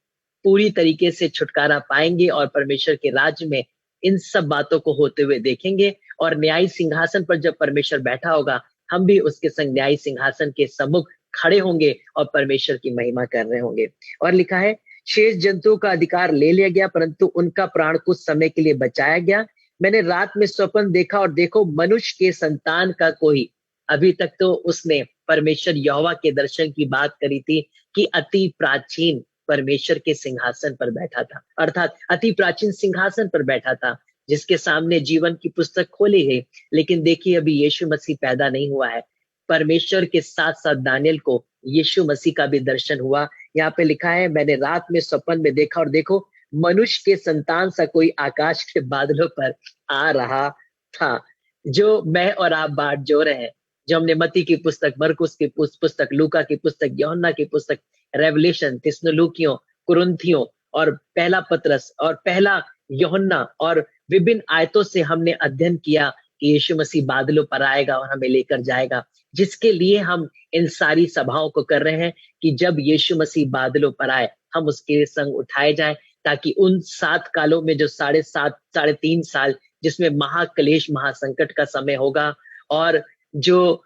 पूरी तरीके से छुटकारा पाएंगे और परमेश्वर के राज्य में इन सब बातों को होते हुए देखेंगे। और न्यायी सिंहासन पर जब परमेश्वर बैठा होगा, हम भी उसके संग न्यायी सिंहासन के सम्मुख खड़े होंगे और परमेश्वर की महिमा कर रहे होंगे। और लिखा है, शेष जंतुओं का अधिकार ले लिया गया, परंतु उनका प्राण कुछ समय के लिए बचाया गया। मैंने रात में स्वप्न देखा और देखो, मनुष्य के संतान का कोई, अभी तक तो उसने परमेश्वर यहोवा के दर्शन की बात करी थी कि अति प्राचीन परमेश्वर के सिंहासन पर बैठा था, अर्थात अति प्राचीन सिंहासन पर बैठा था जिसके सामने जीवन की पुस्तक खोली गई। लेकिन देखिए, अभी यीशु मसीह पैदा नहीं हुआ है। परमेश्वर के साथ साथ दानियल को यीशु मसीह का भी दर्शन हुआ। यहाँ पे लिखा है, मैंने रात में स्वप्न में देखा और देखो, मनुष्य के संतान सा कोई आकाश के बादलों पर आ रहा था। जो मैं और आप बात जो रहे हैं, जो हमने मत्ती की पुस्तक, मरकुस की पुस्तक, लूका की पुस्तक, यूहन्ना की पुस्तक, रेवलेशन, थिस्सलुनीकियों, कुरिन्थियों और पहला पतरस और पहला यूहन्ना और विभिन्न आयतों से हमने अध्ययन किया कि यीशु मसीह बादलों पर आएगा और हमें लेकर जाएगा, जिसके लिए हम इन सारी सभाओं को कर रहे हैं कि जब यीशु मसीह बादलों पर आए हम उसके संग उठाए जाएं, ताकि उन 7 कालों में जो 3.5 साल जिसमें महाक्लेश, महासंकट का समय होगा और जो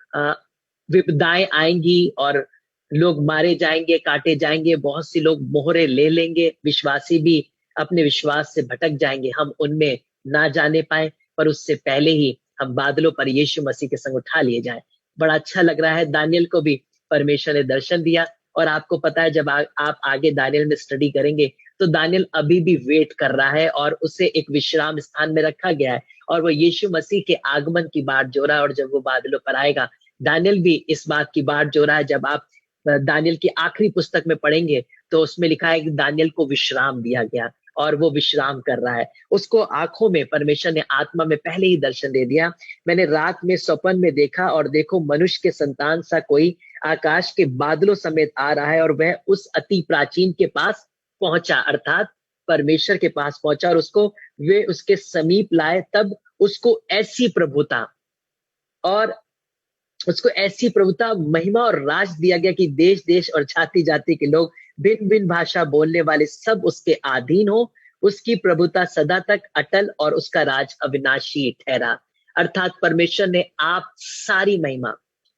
विपदाएं आएंगी और लोग मारे जाएंगे, काटे जाएंगे, बहुत सी लोग मोहरे ले लेंगे, विश्वासी भी अपने विश्वास से भटक जाएंगे, हम उनमें ना जाने पाए, पर उससे पहले ही हम बादलों पर यीशु मसीह के संग उठा लिए जाए। बड़ा अच्छा लग रहा है, दानियल को भी परमेश्वर ने दर्शन दिया। और आपको पता है जब आप आगे दानियल में स्टडी करेंगे तो दानियल अभी भी वेट कर रहा है और उसे एक विश्राम स्थान में रखा गया है और वो यीशु मसीह के आगमन की बाट जो रहा है। और जब वो बादलों पर आएगा, दानियल भी इस बात की बाट जो रहा है। जब आप दानियल की आखिरी पुस्तक में पढ़ेंगे तो उसमें लिखा है कि दानियल को विश्राम दिया गया और वो विश्राम कर रहा है। उसको आंखों में परमेश्वर ने आत्मा में पहले ही दर्शन दे दिया। मैंने रात में स्वप्न में देखा और देखो मनुष्य के संतान सा कोई आकाश के बादलों समेत आ रहा है और वह उस अति प्राचीन के पास पहुंचा, अर्थात परमेश्वर के पास पहुंचा और उसको वे उसके समीप लाए। तब उसको ऐसी प्रभुता महिमा और राज दिया गया कि देश देश और जाति जाति के लोग भिन्न भिन्न भाषा बोलने वाले सब उसके अधीन हो। उसकी प्रभुता सदा तक अटल और उसका राज अविनाशी ठहरा। अर्थात परमेश्वर ने आप सारी महिमा,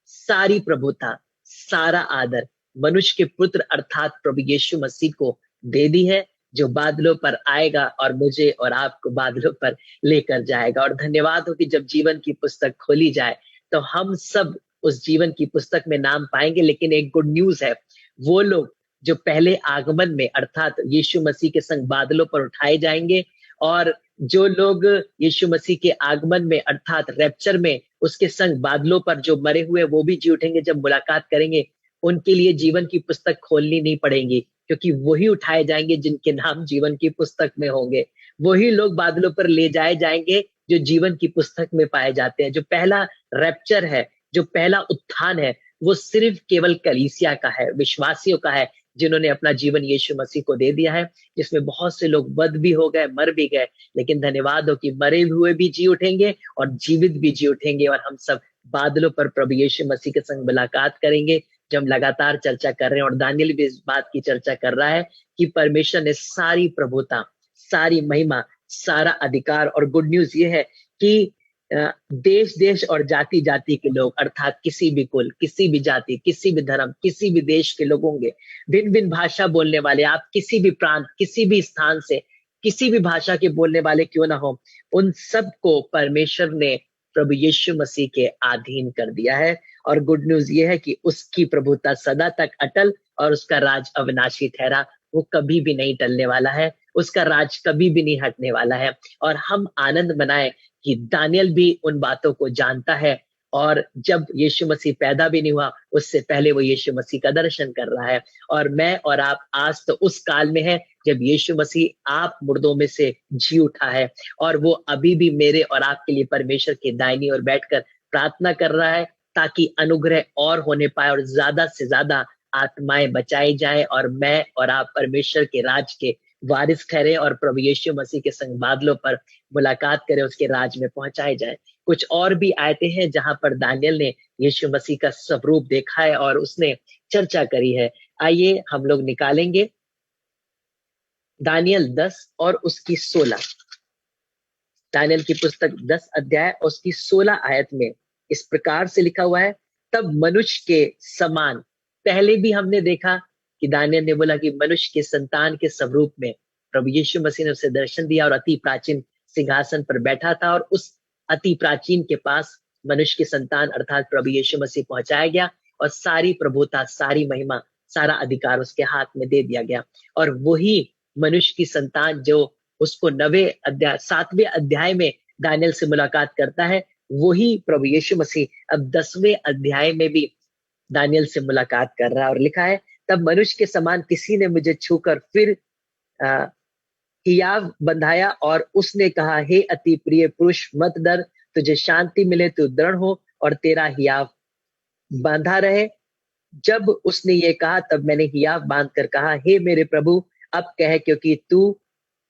सारी प्रभुता, सारा आदर मनुष्य के पुत्र अर्थात प्रभु यीशु मसीह को दे दी है, जो बादलों पर आएगा और मुझे और आपको बादलों पर लेकर जाएगा। और धन्यवाद हो कि जब जीवन की पुस्तक खोली जाए तो हम सब उस जीवन की पुस्तक में नाम पाएंगे। लेकिन एक गुड न्यूज है, वो लोग जो पहले आगमन में अर्थात यीशु मसीह के संग बादलों पर उठाए जाएंगे और जो लोग यीशु मसीह के आगमन में अर्थात रैप्चर में उसके संग बादलों पर जो मरे हुए वो भी जी उठेंगे, जब मुलाकात करेंगे उनके लिए जीवन की पुस्तक खोलनी नहीं पड़ेगी, क्योंकि वही उठाए जाएंगे जिनके नाम जीवन की पुस्तक में होंगे। वही लोग बादलों पर ले जाए जाएंगे जो जीवन की पुस्तक में पाए जाते हैं। जो पहला रैप्चर है, जो पहला उत्थान है, वो सिर्फ केवल कलीसिया का है, विश्वासियों का है, जिन्होंने अपना जीवन यीशु मसीह को दे दिया है, जिसमें बहुत से लोग बद भी हो गए, मर भी गए, लेकिन धन्यवाद हो कि मरे हुए भी जी उठेंगे और जीवित भी जी उठेंगे और हम सब बादलों पर प्रभु यीशु मसीह के संग मुलाकात करेंगे। जो हम लगातार चर्चा कर रहे हैं और दानियल भी इस बात की चर्चा कर रहा है कि परमेश्वर ने सारी प्रभुता, सारी महिमा, सारा अधिकार, और गुड न्यूज ये है कि देश देश और जाति जाति के लोग अर्थात किसी भी कुल, किसी भी जाति, किसी भी धर्म, किसी भी देश के लोग होंगे, भिन्न भिन्न भाषा बोलने वाले, आप किसी भी प्रांत, किसी भी स्थान से, किसी भी भाषा के बोलने वाले क्यों ना हो, उन सबको परमेश्वर ने प्रभु यीशु मसीह के अधीन कर दिया है। और गुड न्यूज ये है कि उसकी प्रभुता सदा तक अटल और उसका राज अविनाशी ठहरा। वो कभी भी नहीं टलने वाला है, उसका राज कभी भी नहीं हटने वाला है। और हम आनंद मनाएं कि दानियल भी उन बातों को जानता है और जब यीशु मसीह पैदा भी नहीं हुआ उससे पहले वो यीशु मसीह का दर्शन कर रहा है। और मैं और आप आज तो उस काल में है जब यीशु मसीह आप मुर्दों में से जी उठा है और वो अभी भी मेरे और आपके लिए परमेश्वर के दाहिनी ओर बैठकर प्रार्थना कर रहा है ताकि अनुग्रह और होने पाए और ज्यादा से ज्यादा आत्माएं बचाई जाए और मैं और आप परमेश्वर के राज के वारिस ठहरे और प्रभु यीशु मसीह के संग बादलों पर मुलाकात करें, उसके राज में पहुंचाए जाए। कुछ और भी आयतें हैं जहां पर दानियल ने यीशु मसीह का स्वरूप देखा है और उसने चर्चा करी है। आइए हम लोग निकालेंगे दानियल 10 और उसकी 16। दानियल की पुस्तक 10 अध्याय और उसकी 16 आयत में इस प्रकार से लिखा हुआ है, तब मनुष्य के समान, पहले भी हमने देखा कि दानियल ने बोला कि मनुष्य के संतान के स्वरूप में प्रभु यीशु मसीह ने उसे दर्शन दिया और अति प्राचीन सिंहासन पर बैठा था और उस अति प्राचीन के पास मनुष्य के संतान अर्थात प्रभु यीशु मसीह पहुंचाया गया और सारी प्रभुता, सारी महिमा, सारा अधिकार उसके हाथ में दे दिया गया। और वही मनुष्य की संतान जो उसको 7वें अध्याय में दानियल से मुलाकात करता है, वही प्रभु यीशु मसीह अब 10वें अध्याय में भी दानियल से मुलाकात कर रहा है। और लिखा है, तब मनुष्य के समान किसी ने मुझे छूकर फिर हियाव बंधाया और उसने कहा, हे अति प्रिय पुरुष, मत डर, तुझे शांति मिले, तू दृढ़ हो और तेरा हियाव बांधा रहे। जब उसने ये कहा तब मैंने हियाव बांध कर कहा, हे मेरे प्रभु, अब कह, क्योंकि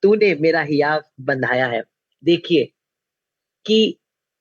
तूने मेरा हियाव बंधाया है। देखिए कि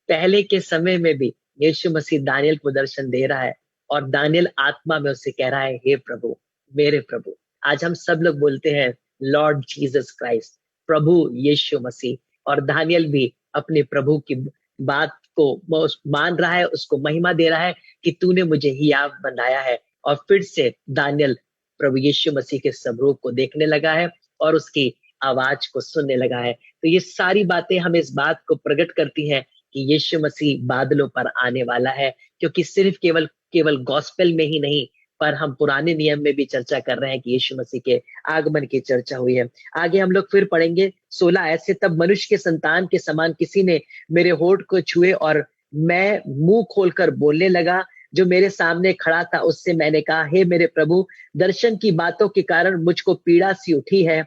पहले के समय में भी यीशु मसीह दानियल को दर्शन दे रहा है और दानियल आत्मा में उससे कह रहा है, हे प्रभु, मेरे प्रभु। आज हम सब लोग बोलते हैं लॉर्ड जीसस क्राइस्ट, प्रभु यीशु मसीह, और दानियल भी अपने प्रभु की बात को मान रहा है, उसको महिमा दे रहा है कि तूने मुझे हियाव बंधाया है और फिर से दानियल प्रभु यीशु मसीह के स्वरूप को देखने लगा है और उसकी आवाज को सुनने लगा है। तो ये सारी बातें हमें इस बात को प्रकट करती हैं कि यीशु मसीह बादलों पर आने वाला है, क्योंकि सिर्फ केवल गॉस्पेल में ही नहीं, पर हम पुराने नियम में भी चर्चा कर रहे हैं कि यीशु मसीह के आगमन की चर्चा हुई है। आगे हम लोग फिर पढ़ेंगे 16 ऐसे तब मनुष्य के संतान के समान किसी ने मेरे होठ को छुए और मैं मुंह खोलकर बोलने लगा। जो मेरे सामने खड़ा था उससे मैंने कहा, हे मेरे प्रभु, दर्शन की बातों के कारण मुझको पीड़ा सी उठी है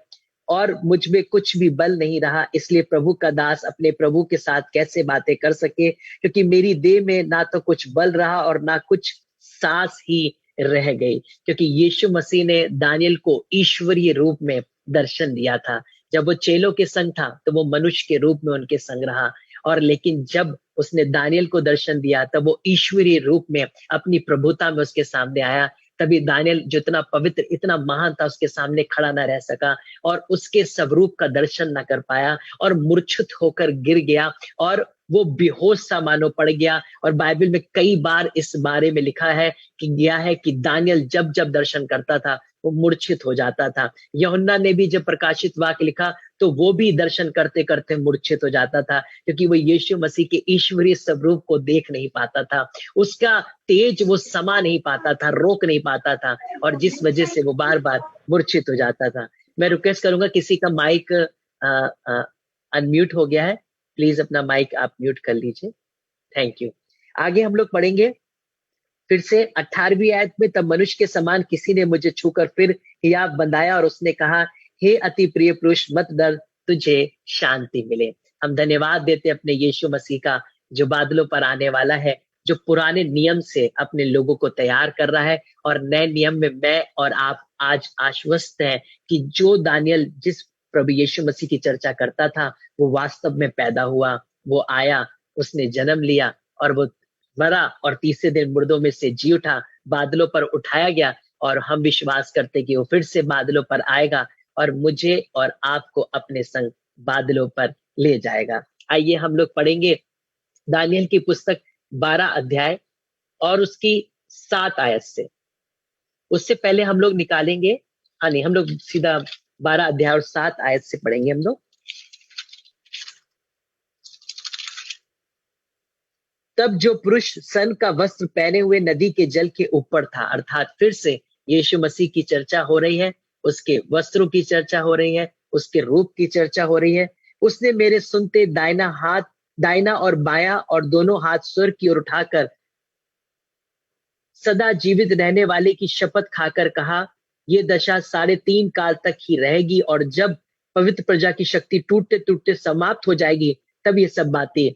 और मुझ में कुछ भी बल नहीं रहा, इसलिए प्रभु का दास अपने प्रभु के साथ कैसे बातें कर सके, क्योंकि मेरी देह में ना तो कुछ बल रहा और ना कुछ सांस ही रह गई। क्योंकि यीशु मसीह ने दानियल को ईश्वरीय रूप में दर्शन दिया था। जब वो चेलों के संग था तो वो मनुष्य के रूप में उनके संग रहा, और लेकिन जब उसने दानियल को दर्शन दिया तब वो ईश्वरीय रूप में अपनी प्रभुता में उसके सामने आया। तभी दानियल जो इतना पवित्र, इतना महान था, उसके सामने खड़ा ना रह सका और उसके स्वरूप का दर्शन ना कर पाया और मूर्छित होकर गिर गया और वो बेहोश सा मानो पड़ गया। और बाइबल में कई बार इस बारे में लिखा है कि दानियल जब जब दर्शन करता था वो मूर्छित हो जाता था। यूहन्ना ने भी जब प्रकाशित वाक्य लिखा तो वो भी दर्शन करते करते मूर्छित हो जाता था, क्योंकि वो यीशु मसीह के ईश्वरीय स्वरूप को देख नहीं पाता था, उसका तेज वो समा नहीं पाता था, रोक नहीं पाता था, और जिस वजह से वो बार बार मूर्छित हो जाता था। मैं रिक्वेस्ट करूंगा, किसी का माइक अनम्यूट हो गया है, प्लीज अपना माइक आप म्यूट कर लीजिए, थैंक यू। आगे हम लोग पढ़ेंगे फिर से 18वीं आयत में, तब मनुष्य के समान किसी ने मुझे छूकर फिर हियाव बंधाया और उसने कहा, हे अति प्रिय पुरुष, मत डर, तुझे शांति मिले। हम धन्यवाद देते अपने यीशु मसीह का, जो बादलों पर आने वाला है, जो पुराने नियम से अपने लोगों को तैयार कर रहा है और नए नियम में मैं और आप आज आश्वस्त हैं कि जो दानियल जिस प्रभु यीशु मसीह की चर्चा करता था वो वास्तव में पैदा हुआ, वो आया, उसने जन्म लिया और वो मरा और तीसरे दिन मुर्दों में से जी उठा, बादलों पर उठाया गया, और हम विश्वास करते कि वो फिर से बादलों पर आएगा और मुझे और आपको अपने संग बादलों पर ले जाएगा। आइए हम लोग पढ़ेंगे दानियल की पुस्तक 12 अध्याय और उसकी 7 आयत से। उससे पहले हम लोग निकालेंगे, हम लोग सीधा 12 अध्याय और 7 आयत से पढ़ेंगे हम लोग। तब जो पुरुष सन का वस्त्र पहने हुए नदी के जल के ऊपर था, अर्थात फिर से यीशु मसीह की चर्चा हो रही है, उसके वस्त्रों की चर्चा हो रही है, उसके रूप की चर्चा हो रही है। उसने मेरे सुनते दाहिना और बायां और दोनों हाथ स्वर्ग की ओर उठाकर सदा जीवित रहने वाले की शपथ खाकर कहा, ये दशा 3.5 काल तक ही रहेगी, और जब पवित्र प्रजा की शक्ति टूटते टूटते समाप्त हो जाएगी तब ये सब बातें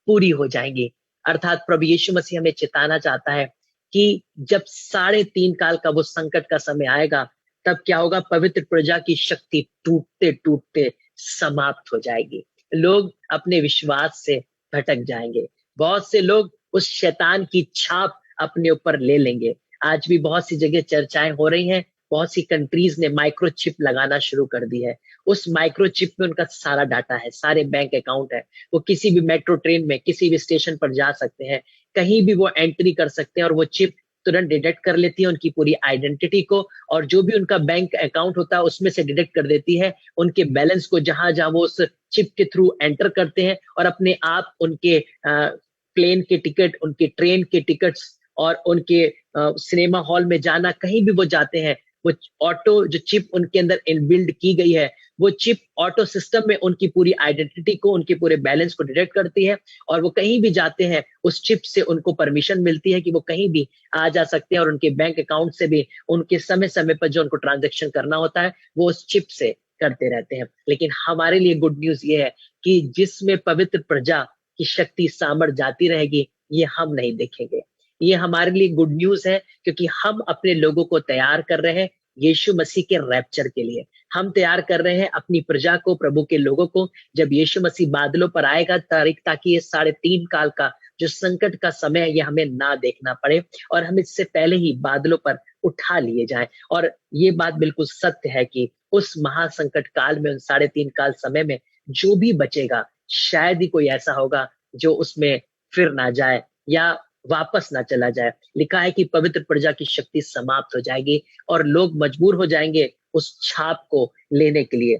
पूरी हो जाएंगी। अर्थात प्रभु यीशु मसीह हमें चेताना चाहता है कि जब 3.5 काल का वो संकट का समय आएगा तब क्या होगा, पवित्र प्रजा की शक्ति टूटते टूटते समाप्त हो जाएगी। लोग अपने विश्वास से भटक जाएंगे, बहुत से लोग उस शैतान की छाप अपने ऊपर ले लेंगे। आज भी बहुत सी जगह चर्चाएं हो रही हैं, बहुत सी कंट्रीज ने माइक्रोचिप लगाना शुरू कर दी है। उस माइक्रोचिप में उनका सारा डाटा है, सारे बैंक अकाउंट है, वो किसी भी मेट्रो ट्रेन में किसी भी स्टेशन पर जा सकते हैं, कहीं भी वो एंट्री कर सकते हैं और वो चिप तुरंत डिटेक्ट कर लेती है उनकी पूरी आइडेंटिटी को, और जो भी उनका बैंक अकाउंट होता है उसमें से डिटेक्ट कर देती है उनके बैलेंस को, जहां जहां वो उस चिप के थ्रू एंटर करते हैं, और अपने आप उनके प्लेन के टिकट, उनके ट्रेन के टिकट्स और उनके सिनेमा हॉल में जाना, कहीं भी वो जाते हैं, वो ऑटो जो चिप उनके अंदर इनबिल्ड की गई है, वो चिप ऑटो सिस्टम में उनकी पूरी आइडेंटिटी को, उनके पूरे बैलेंस को डिटेक्ट करती है, और वो कहीं भी जाते हैं उस चिप से उनको परमिशन मिलती है कि वो कहीं भी आ जा सकते हैं, और उनके बैंक अकाउंट से भी उनके समय समय पर जो उनको ट्रांजैक्शन करना होता है वो उस चिप से करते रहते हैं। लेकिन हमारे लिए गुड न्यूज ये है कि जिसमें पवित्र प्रजा की शक्ति सामर्थ जाती रहेगी, ये हम नहीं देखेंगे। ये हमारे लिए गुड न्यूज है, क्योंकि हम अपने लोगों को तैयार कर रहे हैं यीशु मसीह के रैप्चर के लिए। हम तैयार कर रहे हैं अपनी प्रजा को, प्रभु के लोगों को, जब यीशु मसीह बादलों पर आएगा, ताकि ये 3.5 काल का जो संकट का समय है ये हमें ना देखना पड़े और हम इससे पहले ही बादलों पर उठा लिए जाएं। और ये बात बिल्कुल सत्य है कि उस महासंकट काल में, उन 3.5 काल समय में जो भी बचेगा, शायद ही कोई ऐसा होगा जो उसमें फिर ना जाए या वापस ना चला जाए। लिखा है कि पवित्र प्रजा की शक्ति समाप्त हो जाएगी और लोग मजबूर हो जाएंगे उस छाप को लेने के लिए।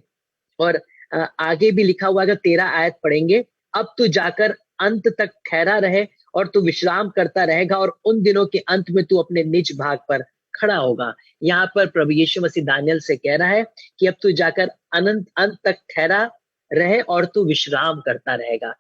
और आगे भी लिखा हुआ, अगर 13 आयत पढ़ेंगे, अब तू जाकर अंत तक ठहरा रहे और तू विश्राम करता रहेगा और उन दिनों के अंत में तू अपने निज भाग पर खड़ा होगा। यहाँ पर प्रभु यीशु मसीह दानियल से कह रहा है कि अब तू जाकर अनंत अंत तक ठहरा रहे और तू विश्राम करता रहेगा।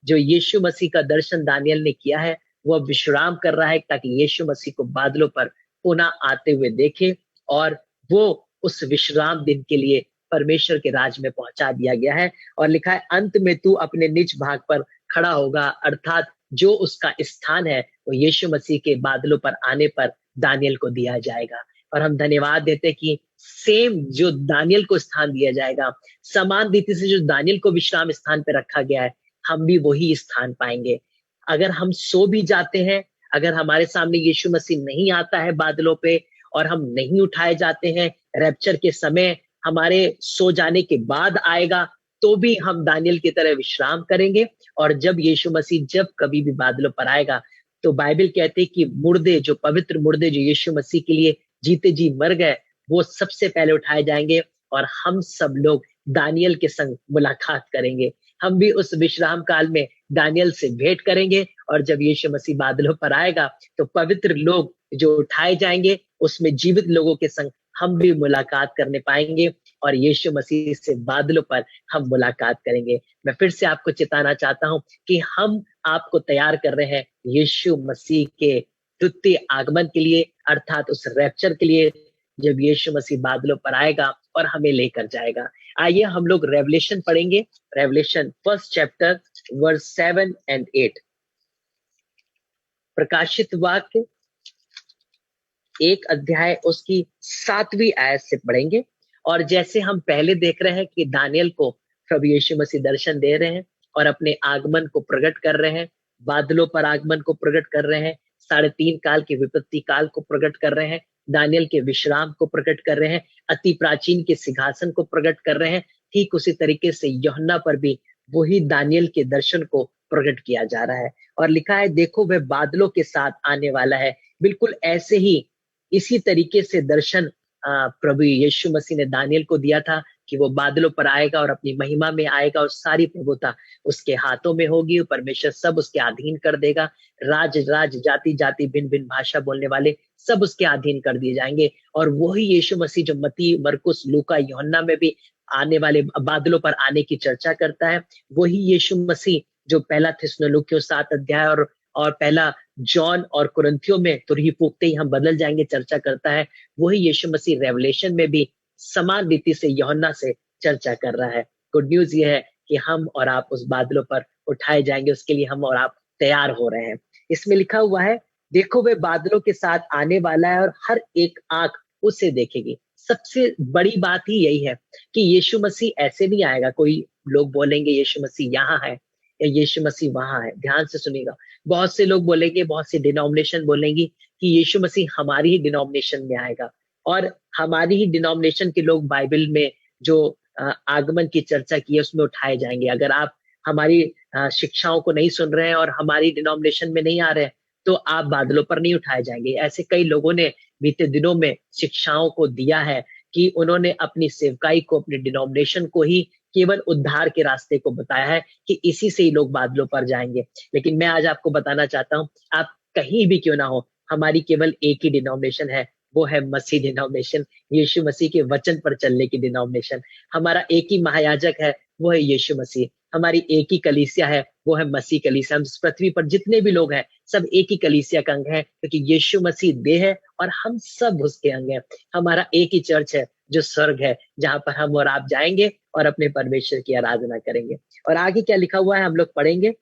जो यीशु मसीह का दर्शन दानियल ने किया है, वह विश्राम कर रहा है ताकि यीशु मसीह को बादलों पर पुनः आते हुए देखे, और वो उस विश्राम दिन के लिए परमेश्वर के राज में पहुंचा दिया गया है। और लिखा है, अंत में तू अपने निज भाग पर खड़ा होगा, अर्थात जो उसका स्थान है वो यीशु मसीह के बादलों पर आने पर दानियल को दिया जाएगा। और हम धन्यवाद देते कि सेम जो दानियल को स्थान दिया जाएगा, समान रीति से जो दानियल को विश्राम स्थान पर रखा गया है, हम भी वही स्थान पाएंगे। अगर हम सो भी जाते हैं, अगर हमारे सामने यीशु मसीह नहीं आता है बादलों पे और हम नहीं उठाए जाते हैं, रैप्चर के समय हमारे सो जाने के बाद आएगा, तो भी हम दानियल की तरह विश्राम करेंगे। और जब यीशु मसीह जब कभी भी बादलों पर आएगा, तो बाइबल कहते हैं कि मुर्दे, जो पवित्र मुर्दे जो यीशु मसीह के लिए जीते जी मर गए, वो सबसे पहले उठाए जाएंगे और हम सब लोग दानियल के संग मुलाकात करेंगे। हम भी उस विश्राम काल में दानियल से भेंट करेंगे, और जब यीशु मसीह बादलों पर आएगा तो पवित्र लोग जो उठाए जाएंगे, उसमें जीवित लोगों के संग हम भी मुलाकात करने पाएंगे और यीशु मसीह से बादलों पर हम मुलाकात करेंगे। मैं फिर से आपको चेताना चाहता हूं कि हम आपको तैयार कर रहे हैं यीशु मसीह के द्वितीय आगमन के लिए, अर्थात उस रैप्चर के लिए, जब यीशु मसीह बादलों पर आएगा और हमें लेकर जाएगा। आइए हम लोग रेवलेशन पढ़ेंगे, रेवलेशन 1 चैप्टर वर्स 7 and 8। प्रकाशित वाक्य 1 अध्याय उसकी 7वीं आयत से पढ़ेंगे। और जैसे हम पहले देख रहे हैं कि दानियल को प्रभु यीशु मसीह दर्शन दे रहे हैं और अपने आगमन को प्रकट कर रहे हैं, बादलों पर आगमन को प्रकट कर रहे हैं, 3.5 काल के विपत्ति काल को प्रकट कर रहे हैं, दानियल के विश्राम को प्रकट कर रहे हैं, अति प्राचीन के सिंहासन को प्रकट कर रहे हैं, ठीक उसी तरीके से यूहन्ना पर भी वही दानियल के दर्शन को प्रकट किया जा रहा है। और लिखा है, देखो वह बादलों के साथ आने वाला है। बिल्कुल ऐसे ही इसी तरीके से दर्शन प्रभु यीशु मसीह ने दानियल को दिया था कि वो बादलों पर आएगा और अपनी महिमा में आएगा और सारी प्रभुता उसके हाथों में होगी। परमेश्वर सब उसके अधीन कर देगा, राज जाति जाति भिन्न भिन्न भाषा बोलने वाले सब उसके अधीन कर दिए जाएंगे। और वही यीशु मसीह जो मत्ती, मरकुस, लूका, यूहन्ना में भी आने वाले बादलों पर आने की चर्चा करता है, वही यीशु मसीह जो पहला थिस्सलुनीकियों 7 अध्याय और पहला जॉन और कुरिन्थियों में तुरही फूंकते ही हम बदल जाएंगे चर्चा करता है, वही यीशु मसीह रेवलेशन में भी समान रीति से यूहन्ना से चर्चा कर रहा है। गुड न्यूज ये है कि हम और आप उस बादलों पर उठाए जाएंगे, उसके लिए हम और आप तैयार हो रहे हैं। इसमें लिखा हुआ है, देखो वे बादलों के साथ आने वाला है और हर एक आंख उसे देखेगी। सबसे बड़ी बात ही यही है कि यीशु मसीह ऐसे नहीं आएगा। कोई लोग बोलेंगे यीशु मसीह यहाँ है या यीशु मसीह वहां है। ध्यान से सुनिएगा, बहुत से लोग बोलेंगे, बहुत सी डिनोमिनेशन बोलेंगी कि यीशु मसीह हमारी ही डिनोमिनेशन में आएगा, और हमारी ही डिनोमिनेशन के लोग बाइबल में जो आगमन की चर्चा की है उसमें उठाए जाएंगे। अगर आप हमारी शिक्षाओं को नहीं सुन रहे हैं और हमारी डिनोमिनेशन में नहीं आ रहे हैं, तो आप बादलों पर नहीं उठाए जाएंगे। ऐसे कई लोगों ने बीते दिनों में शिक्षाओं को दिया है कि उन्होंने अपनी सेवकाई को, अपनी डिनोमिनेशन को ही केवल उद्धार के रास्ते को बताया है कि इसी से ही लोग बादलों पर जाएंगे। लेकिन मैं आज आपको बताना चाहता हूं, आप कहीं भी क्यों ना हो, हमारी केवल एक ही डिनोमिनेशन है, वो है मसीह डिनोमिनेशन, यीशु मसीह के वचन पर चलने की डिनोमिनेशन। हमारा एक ही महायाजक है, वो है यीशु मसीह। हमारी एक ही कलीसिया है, वो है मसीह कलीसिया। हम इस पृथ्वी पर जितने भी लोग हैं, सब एक ही कलीसिया का अंग है, क्योंकि यीशु मसीह देह है और हम सब उसके अंग हैं। हमारा एक ही चर्च है जो स्वर्ग है, जहां पर हम और आप जाएंगे और अपने परमेश्वर की आराधना करेंगे। और आगे क्या लिखा हुआ है हम लोग पढ़ेंगे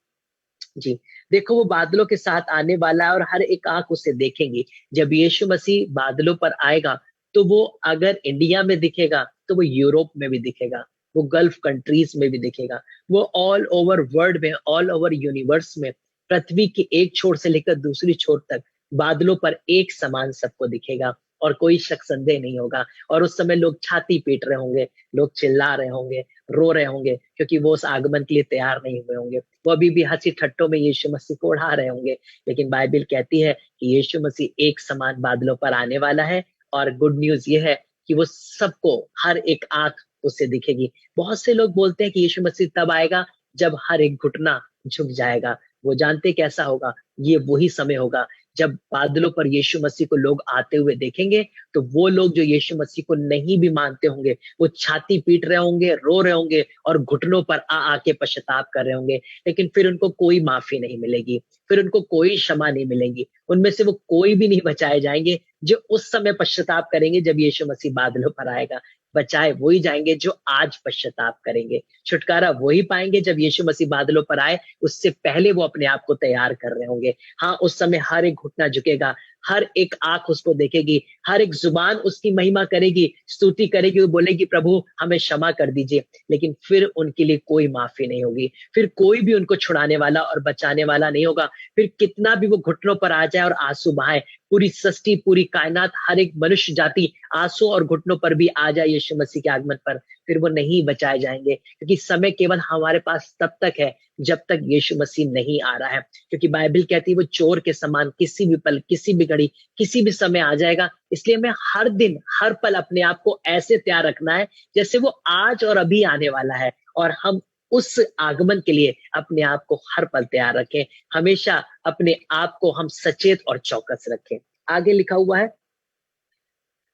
जी। देखो वो बादलों के साथ आने वाला है और हर एक आंख उसे देखेंगी। जब यीशु मसीह बादलों पर आएगा, तो वो अगर इंडिया में दिखेगा तो वो यूरोप में भी दिखेगा, वो गल्फ कंट्रीज में भी दिखेगा, वो ऑल ओवर वर्ल्ड में, ऑल ओवर यूनिवर्स में, पृथ्वी के एक छोर से लेकर दूसरी छोर तक बादलों पर एक समान सबको दिखेगा। और कोई शक संदेह नहीं होगा। और उस समय लोग छाती पीट रहे होंगे, लोग चिल्ला रहे होंगे, रो रहे होंगे, क्योंकि वो उस आगमन के लिए तैयार नहीं हुए होंगे। वो अभी भी हंसी ठट्टों में यीशु मसीह को उड़ा रहे होंगे। लेकिन बाइबल कहती है कि यीशु मसीह एक समान बादलों पर आने वाला है, और गुड न्यूज ये है कि वो सबको, हर एक आंख उससे दिखेगी। बहुत से लोग बोलते हैं कि यीशु मसीह तब आएगा जब हर एक घुटना झुक जाएगा। वो जानते कैसा होगा, ये वही समय होगा जब बादलों पर यीशु मसीह को लोग आते हुए देखेंगे। तो वो लोग जो यीशु मसीह को नहीं भी मानते होंगे, वो छाती पीट रहे होंगे, रो रहे होंगे और घुटनों पर आ आके पश्चाताप कर रहे होंगे। लेकिन फिर उनको कोई माफी नहीं मिलेगी, फिर उनको कोई क्षमा नहीं मिलेगी। उनमें से वो कोई भी नहीं बचाए जाएंगे जो उस समय पश्चाताप करेंगे जब यीशु मसीह बादलों पर आएगा। बचाए वही जाएंगे जो आज पश्चाताप करेंगे। छुटकारा वही पाएंगे जब यीशु मसीह बादलों पर आए, उससे पहले वो अपने आप को तैयार कर रहे होंगे। हाँ, उस समय हर एक घुटना झुकेगा, हर एक आंख उसको देखेगी, हर एक जुबान उसकी महिमा करेगी, स्तुति करेगी, वो बोलेगी प्रभु हमें क्षमा कर दीजिए। लेकिन फिर उनके लिए कोई माफी नहीं होगी, फिर कोई भी उनको छुड़ाने वाला और बचाने वाला नहीं होगा। फिर कितना भी वो घुटनों पर आ जाए और आंसू बहाए, पूरी सृष्टि, पूरी कायनात, हर एक मनुष्य जाति आंसू और घुटनों पर भी आ जाए यीशु मसीह के आगमन पर, फिर वो नहीं बचाए जाएंगे। क्योंकि समय केवल हमारे पास तब तक है जब तक यीशु मसीह नहीं आ रहा है। क्योंकि बाइबल कहती है वो चोर के समान किसी भी पल, किसी भी घड़ी, किसी भी समय आ जाएगा। इसलिए हमें हर दिन, हर पल अपने आप को ऐसे तैयार रखना है जैसे वो आज और अभी आने वाला है, और हम उस आगमन के लिए अपने आप को हर पल तैयार रखें। हमेशा अपने आप को हम सचेत और चौकस रखें। आगे लिखा हुआ है,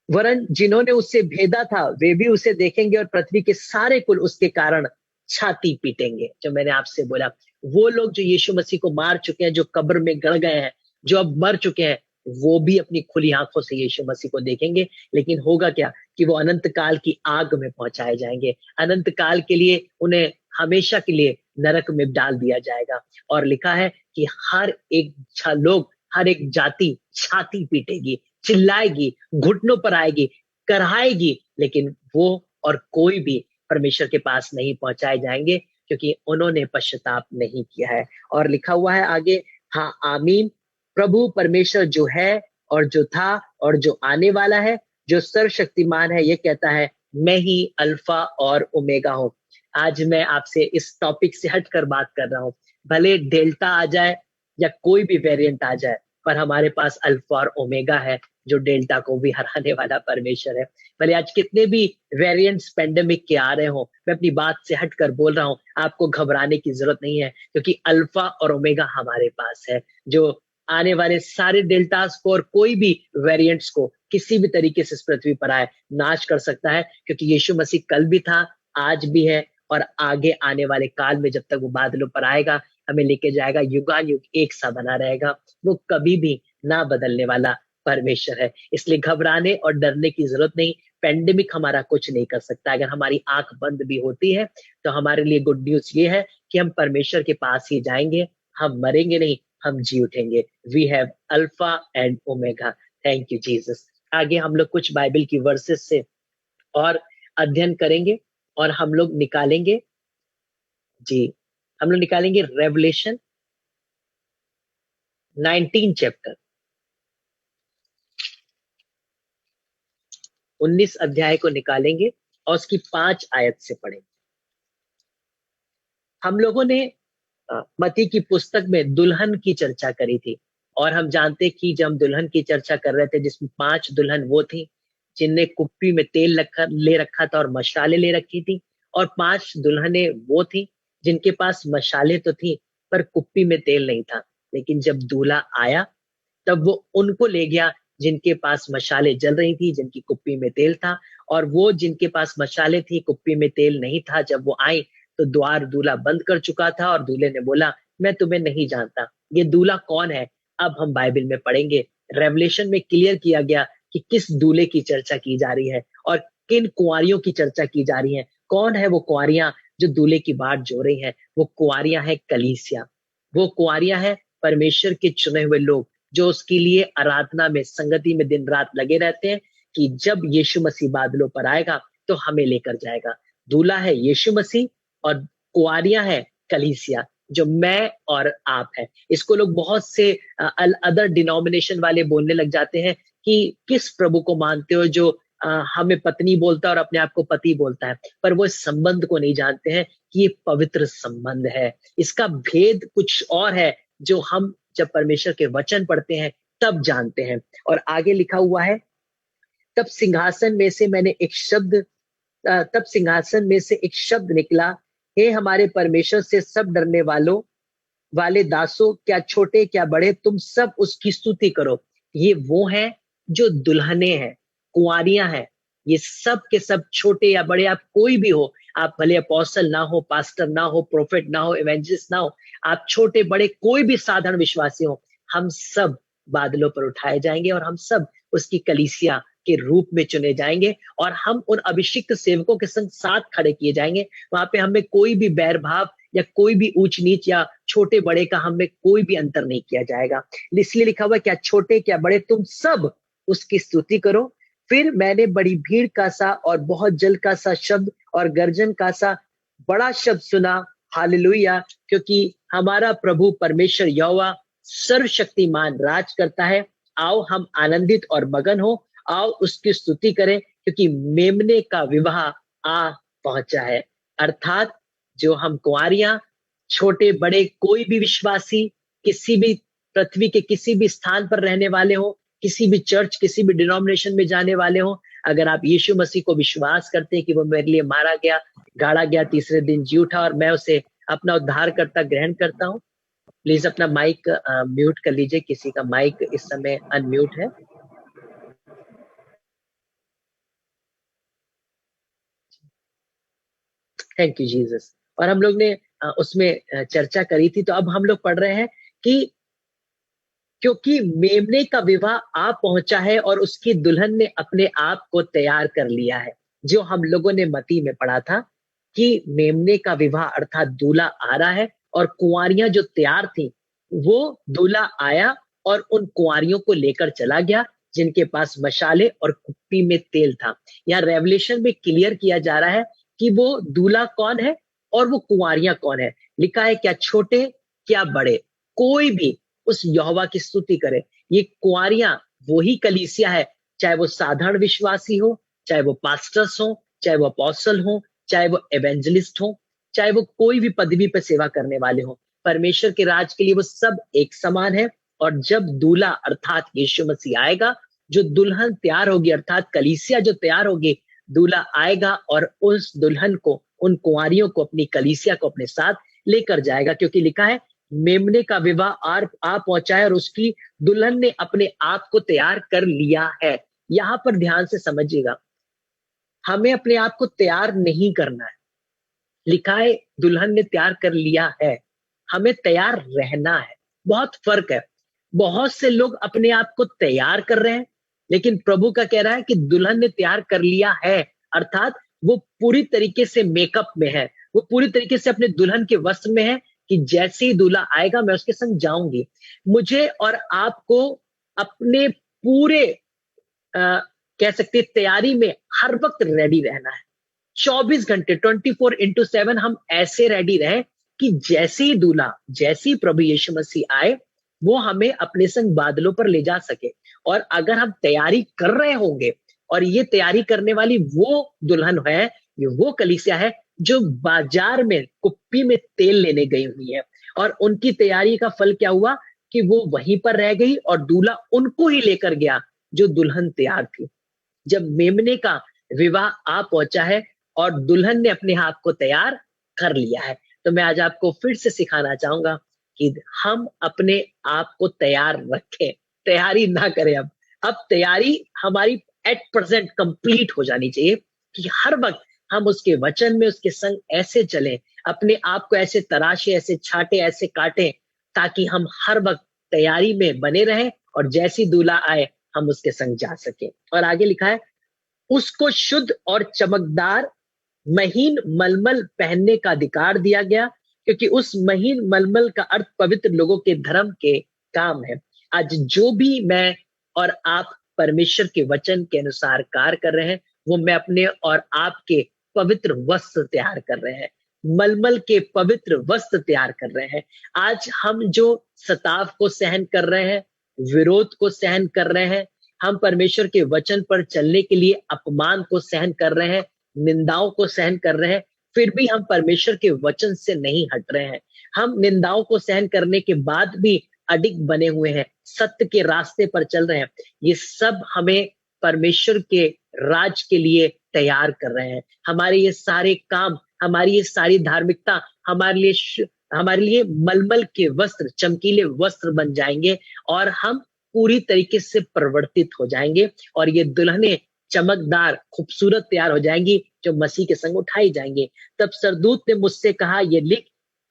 वरन जिन्होंने उससे भेदा था वे भी उसे देखेंगे और पृथ्वी के सारे कुल उसके कारण छाती पीटेंगे। जो मैंने आपसे बोला, वो लोग जो यीशु मसीह को मार चुके हैं, जो कब्र में गड़ गए हैं, जो अब मर चुके हैं, वो भी अपनी खुली आंखों से यीशु मसीह को देखेंगे। लेकिन होगा क्या कि वो अनंत काल की आग में पहुंचाए जाएंगे। अनंत काल के लिए उन्हें हमेशा के लिए नरक में डाल दिया जाएगा। और लिखा है कि हर एक लोग, हर एक जाति छाती पीटेगी, चिल्लाएगी, घुटनों पर आएगी, कराएगी, लेकिन वो और कोई भी परमेश्वर के पास नहीं पहुंचाए जाएंगे, क्योंकि उन्होंने पश्चाताप नहीं किया है। और लिखा हुआ है आगे, हाँ आमीन, प्रभु परमेश्वर जो है और जो था और जो आने वाला है, जो सर्वशक्तिमान है, ये कहता है मैं ही अल्फा और ओमेगा हूं। आज मैं आपसे इस टॉपिक से हटकर बात कर रहा हूं। भले डेल्टा आ जाए या कोई भी वेरिएंट आ जाए, पर हमारे पास अल्फा और ओमेगा है जो डेल्टा को भी हराने वाला परमेश्वर है। भले आज कितने भी वेरिएंट्स पेंडेमिक के आ रहे हो, मैं अपनी बात से हटकर बोल रहा हूं, आपको घबराने की जरूरत नहीं है, क्योंकि अल्फा और ओमेगा हमारे पास है, जो आने वाले सारे डेल्टास को और कोई भी वेरिएंट्स को किसी भी तरीके से इस पृथ्वी पर आए नाश कर सकता है। क्योंकि यीशु मसीह कल भी था, आज भी है, और आगे आने वाले काल में जब तक वो बादलों पर आएगा, हमें लेके जाएगा, युगानुयुग एक सा बना रहेगा। वो कभी भी ना बदलने वाला परमेश्वर है। इसलिए घबराने और डरने की जरूरत नहीं। पेंडेमिक हमारा कुछ नहीं कर सकता। अगर हमारी आंख बंद भी होती है तो हमारे लिए गुड न्यूज ये है कि हम परमेश्वर के पास ही जाएंगे। हम मरेंगे नहीं, हम जी उठेंगे। We have alpha and omega. Thank you Jesus. आगे हम लोग कुछ बाइबल की वर्सेस से और अध्ययन करेंगे, और हम लोग निकालेंगे, जी हम लोग निकालेंगे रेवलेशन 19 चैप्टर, 19 अध्याय को निकालेंगे और उसकी 5 आयत से पढ़ेंगे। हम लोगों ने मत्ती की पुस्तक में दुल्हन की चर्चा करी थी, और हम जानते कि जब हम दुल्हन की चर्चा कर रहे थे, जिसमें 5 दुल्हन वो थी जिनने कुप्पी में तेल ले रखा था और मशाले ले रखी थी, और 5 दुल्हने वो थी जिनके पास मशाले तो थी पर कुप्पी में तेल नहीं था। लेकिन जब दूल्हा आया तब वो उनको ले गया जिनके पास मशाले जल रही थी, जिनकी कुप्पी में तेल था। और वो जिनके पास मशाले थी, कुप्पी में तेल नहीं था, जब वो आई तो द्वार दूल्हा बंद कर चुका था, और दूल्हे ने बोला मैं तुम्हें नहीं जानता। ये दूल्हा कौन है, अब हम बाइबल में पढ़ेंगे। रेवलेशन में क्लियर किया गया कि किस दूल्हे की चर्चा की जा रही है और किन कुंवारियों की चर्चा की जा रही है। कौन है वो कुंवारियां जो दूल्हे की बाट जो रही हैं? वो कुंवारियां है कलीसिया। वो कुंवारियां है परमेश्वर के चुने हुए लोग, जो उसके लिए आराधना में, संगति में दिन रात लगे रहते हैं, कि जब यीशु मसीह बादलों पर आएगा तो हमें लेकर जाएगा। दूल्हा है यीशु मसीह और कुंवारियां है कलीसिया, जो मैं और आप है। इसको लोग बहुत से अदर डिनोमिनेशन वाले बोलने लग जाते हैं कि किस प्रभु को मानते हो जो हमें पत्नी बोलता है और अपने आप को पति बोलता है, पर वो इस संबंध को नहीं जानते हैं कि ये पवित्र संबंध है। इसका भेद कुछ और है जो हम जब परमेश्वर के वचन पढ़ते हैं तब जानते हैं। और आगे लिखा हुआ है, तब सिंहासन में से एक शब्द निकला, हे हमारे परमेश्वर से सब डरने वाले दासों, क्या छोटे क्या बड़े, तुम सब उसकी स्तुति करो। ये वो हैं जो दुल्हने हैं, कुंवारियां हैं। ये सब के सब, छोटे या बड़े, आप कोई भी हो, आप भले अपोस्टल ना हो, पास्टर ना हो, प्रोफेट ना हो, इवेंजलिस्ट ना हो, आप छोटे बड़े कोई भी साधारण विश्वासी हो, हम सब बादलों पर उठाए जाएंगे और हम सब उसकी कलीसिया के रूप में चुने जाएंगे और हम उन अभिषिक्त सेवकों के संग साथ खड़े किए जाएंगे। वहां पे हमें कोई भी बैर भाव या कोई भी ऊंच नीच या छोटे बड़े का हमें कोई भी अंतर नहीं किया जाएगा। इसलिए लिखा हुआ, क्या छोटे क्या बड़े, तुम सब उसकी स्तुति करो। फिर मैंने बड़ी भीड़ का सा और बहुत जल का सा शब्द और गर्जन का सा बड़ा शब्द सुना, हालेलुया, क्योंकि हमारा प्रभु परमेश्वर यहोवा सर्वशक्तिमान राज करता है। आओ हम आनंदित और मगन हो, आओ उसकी स्तुति करें, क्योंकि मेमने का विवाह आ पहुंचा है। अर्थात जो हम कुंवारियां, छोटे बड़े कोई भी विश्वासी, किसी भी पृथ्वी के किसी भी स्थान पर रहने वाले हो, किसी भी चर्च, किसी भी डिनोमिनेशन में जाने वाले हो, अगर आप यीशु मसीह को विश्वास करते हैं कि वो मेरे लिए मारा गया, गाड़ा गया, तीसरे दिन जी उठा और मैं उसे अपना उद्धारकर्ता ग्रहण करता हूं, प्लीज अपना माइक म्यूट कर लीजिए। किसी का माइक इस समय अनम्यूट है। Thank you Jesus. और हम लोग ने उसमें चर्चा करी थी, तो अब हम लोग पढ़ रहे हैं कि क्योंकि मेमने का विवाह आ पहुंचा है और उसकी दुल्हन ने अपने आप को तैयार कर लिया है। जो हम लोगों ने मती में पढ़ा था कि मेमने का विवाह अर्थात दूल्हा आ रहा है और कुंवारियां जो तैयार थी, वो दूल्हा आया और उन कुंवारियों को लेकर चला गया जिनके पास मशाले और कुप्पी में तेल था। यहाँ रेवलेशन में क्लियर किया जा रहा है कि वो दूल्हा कौन है और वो कुंवारियां कौन है। लिखा है, क्या छोटे क्या बड़े, कोई भी उस यहोवा की स्तुति करे। ये कुंवारियां वही कलीसिया है, चाहे वो साधारण विश्वासी हो, चाहे वो पास्टर्स हो, चाहे वो अपोस्टल हो, चाहे वो एवेंजलिस्ट हो, चाहे वो कोई भी पदवी पर सेवा करने वाले हो, परमेश्वर के राज के लिए वो सब एक समान है। और जब दूल्हा अर्थात यीशु मसीह आएगा, जो दुल्हन तैयार होगी अर्थात कलीसिया जो तैयार होगी, दूल्हा आएगा और उस दुल्हन को, उन कुंवारियों को, अपनी कलीसिया को अपने साथ लेकर जाएगा। क्योंकि लिखा है, मेमने का विवाह आ पहुंचा है और उसकी दुल्हन ने अपने आप को तैयार कर लिया है। यहां पर ध्यान से समझिएगा, हमें अपने आप को तैयार नहीं करना है। लिखा है दुल्हन ने तैयार कर लिया है, हमें तैयार रहना है। बहुत फर्क है। बहुत से लोग अपने आप को तैयार कर रहे हैं, लेकिन प्रभु का कह रहा है कि दुल्हन ने तैयार कर लिया है, अर्थात वो पूरी तरीके से मेकअप में है, वो पूरी तरीके से अपने दुल्हन के वस्त्र में है कि जैसे ही दूल्हा आएगा मैं उसके संग जाऊंगी। मुझे और आपको अपने पूरे कह सकते तैयारी में हर वक्त रेडी रहना है। 24 घंटे 24/7 हम ऐसे रेडी रहे कि जैसे ही दूल्हा, जैसे ही प्रभु यीशु मसीह आए, वो हमें अपने संग बादलों पर ले जा सके। और अगर हम तैयारी कर रहे होंगे, और ये तैयारी करने वाली वो दुल्हन है, ये वो कलीसिया है जो बाजार में कुप्पी में तेल लेने गई हुई है, और उनकी तैयारी का फल क्या हुआ कि वो वहीं पर रह गई और दूल्हा उनको ही लेकर गया जो दुल्हन तैयार थी। जब मेमने का विवाह आ पहुंचा है और दुल्हन ने अपने आप को तैयार कर लिया है, तो मैं आज आपको फिर से सिखाना चाहूंगा कि हम अपने आप को तैयार रखें, तैयारी ना करें। अब तैयारी हमारी एट प्रेजेंट कंप्लीट हो जानी चाहिए कि हर वक्त हम उसके वचन में, उसके संग ऐसे चलें, अपने आप को ऐसे तराशे, ऐसे छाटे, ऐसे काटें, ताकि हम हर वक्त तैयारी में बने रहें और जैसी दूल्हा आए हम उसके संग जा सके। और आगे लिखा है, उसको शुद्ध और चमकदार महीन मलमल पहनने का अधिकार दिया गया, क्योंकि उस महीन मलमल का अर्थ पवित्र लोगों के धर्म के काम है। आज जो भी मैं और आप परमेश्वर के वचन के अनुसार कार्य कर रहे हैं, वो मैं अपने और आपके पवित्र वस्त्र तैयार कर रहे हैं, मलमल के पवित्र वस्त्र तैयार कर रहे हैं। आज हम जो सताव को सहन कर रहे हैं, विरोध को सहन कर रहे हैं, हम परमेश्वर के वचन पर चलने के लिए अपमान को सहन कर रहे हैं, निंदाओं को सहन कर रहे हैं, फिर भी हम परमेश्वर के वचन से नहीं हट रहे हैं। हम निंदाओं को सहन करने के बाद भी अडिग बने हुए हैं, सत्य के रास्ते पर चल रहे हैं। ये सब हमें परमेश्वर के राज के लिए तैयार कर रहे हैं। हमारे ये सारे काम, हमारी ये सारी धार्मिकता हमारे लिए मलमल के वस्त्र, चमकीले वस्त्र बन जाएंगे और हम पूरी तरीके से परिवर्तित हो जाएंगे और ये दुल्हनें चमकदार, खूबसूरत तैयार हो जाएंगी जो मसीह के संग उठाई जाएंगे। तब सरदूत ने मुझसे कहा, ये लिख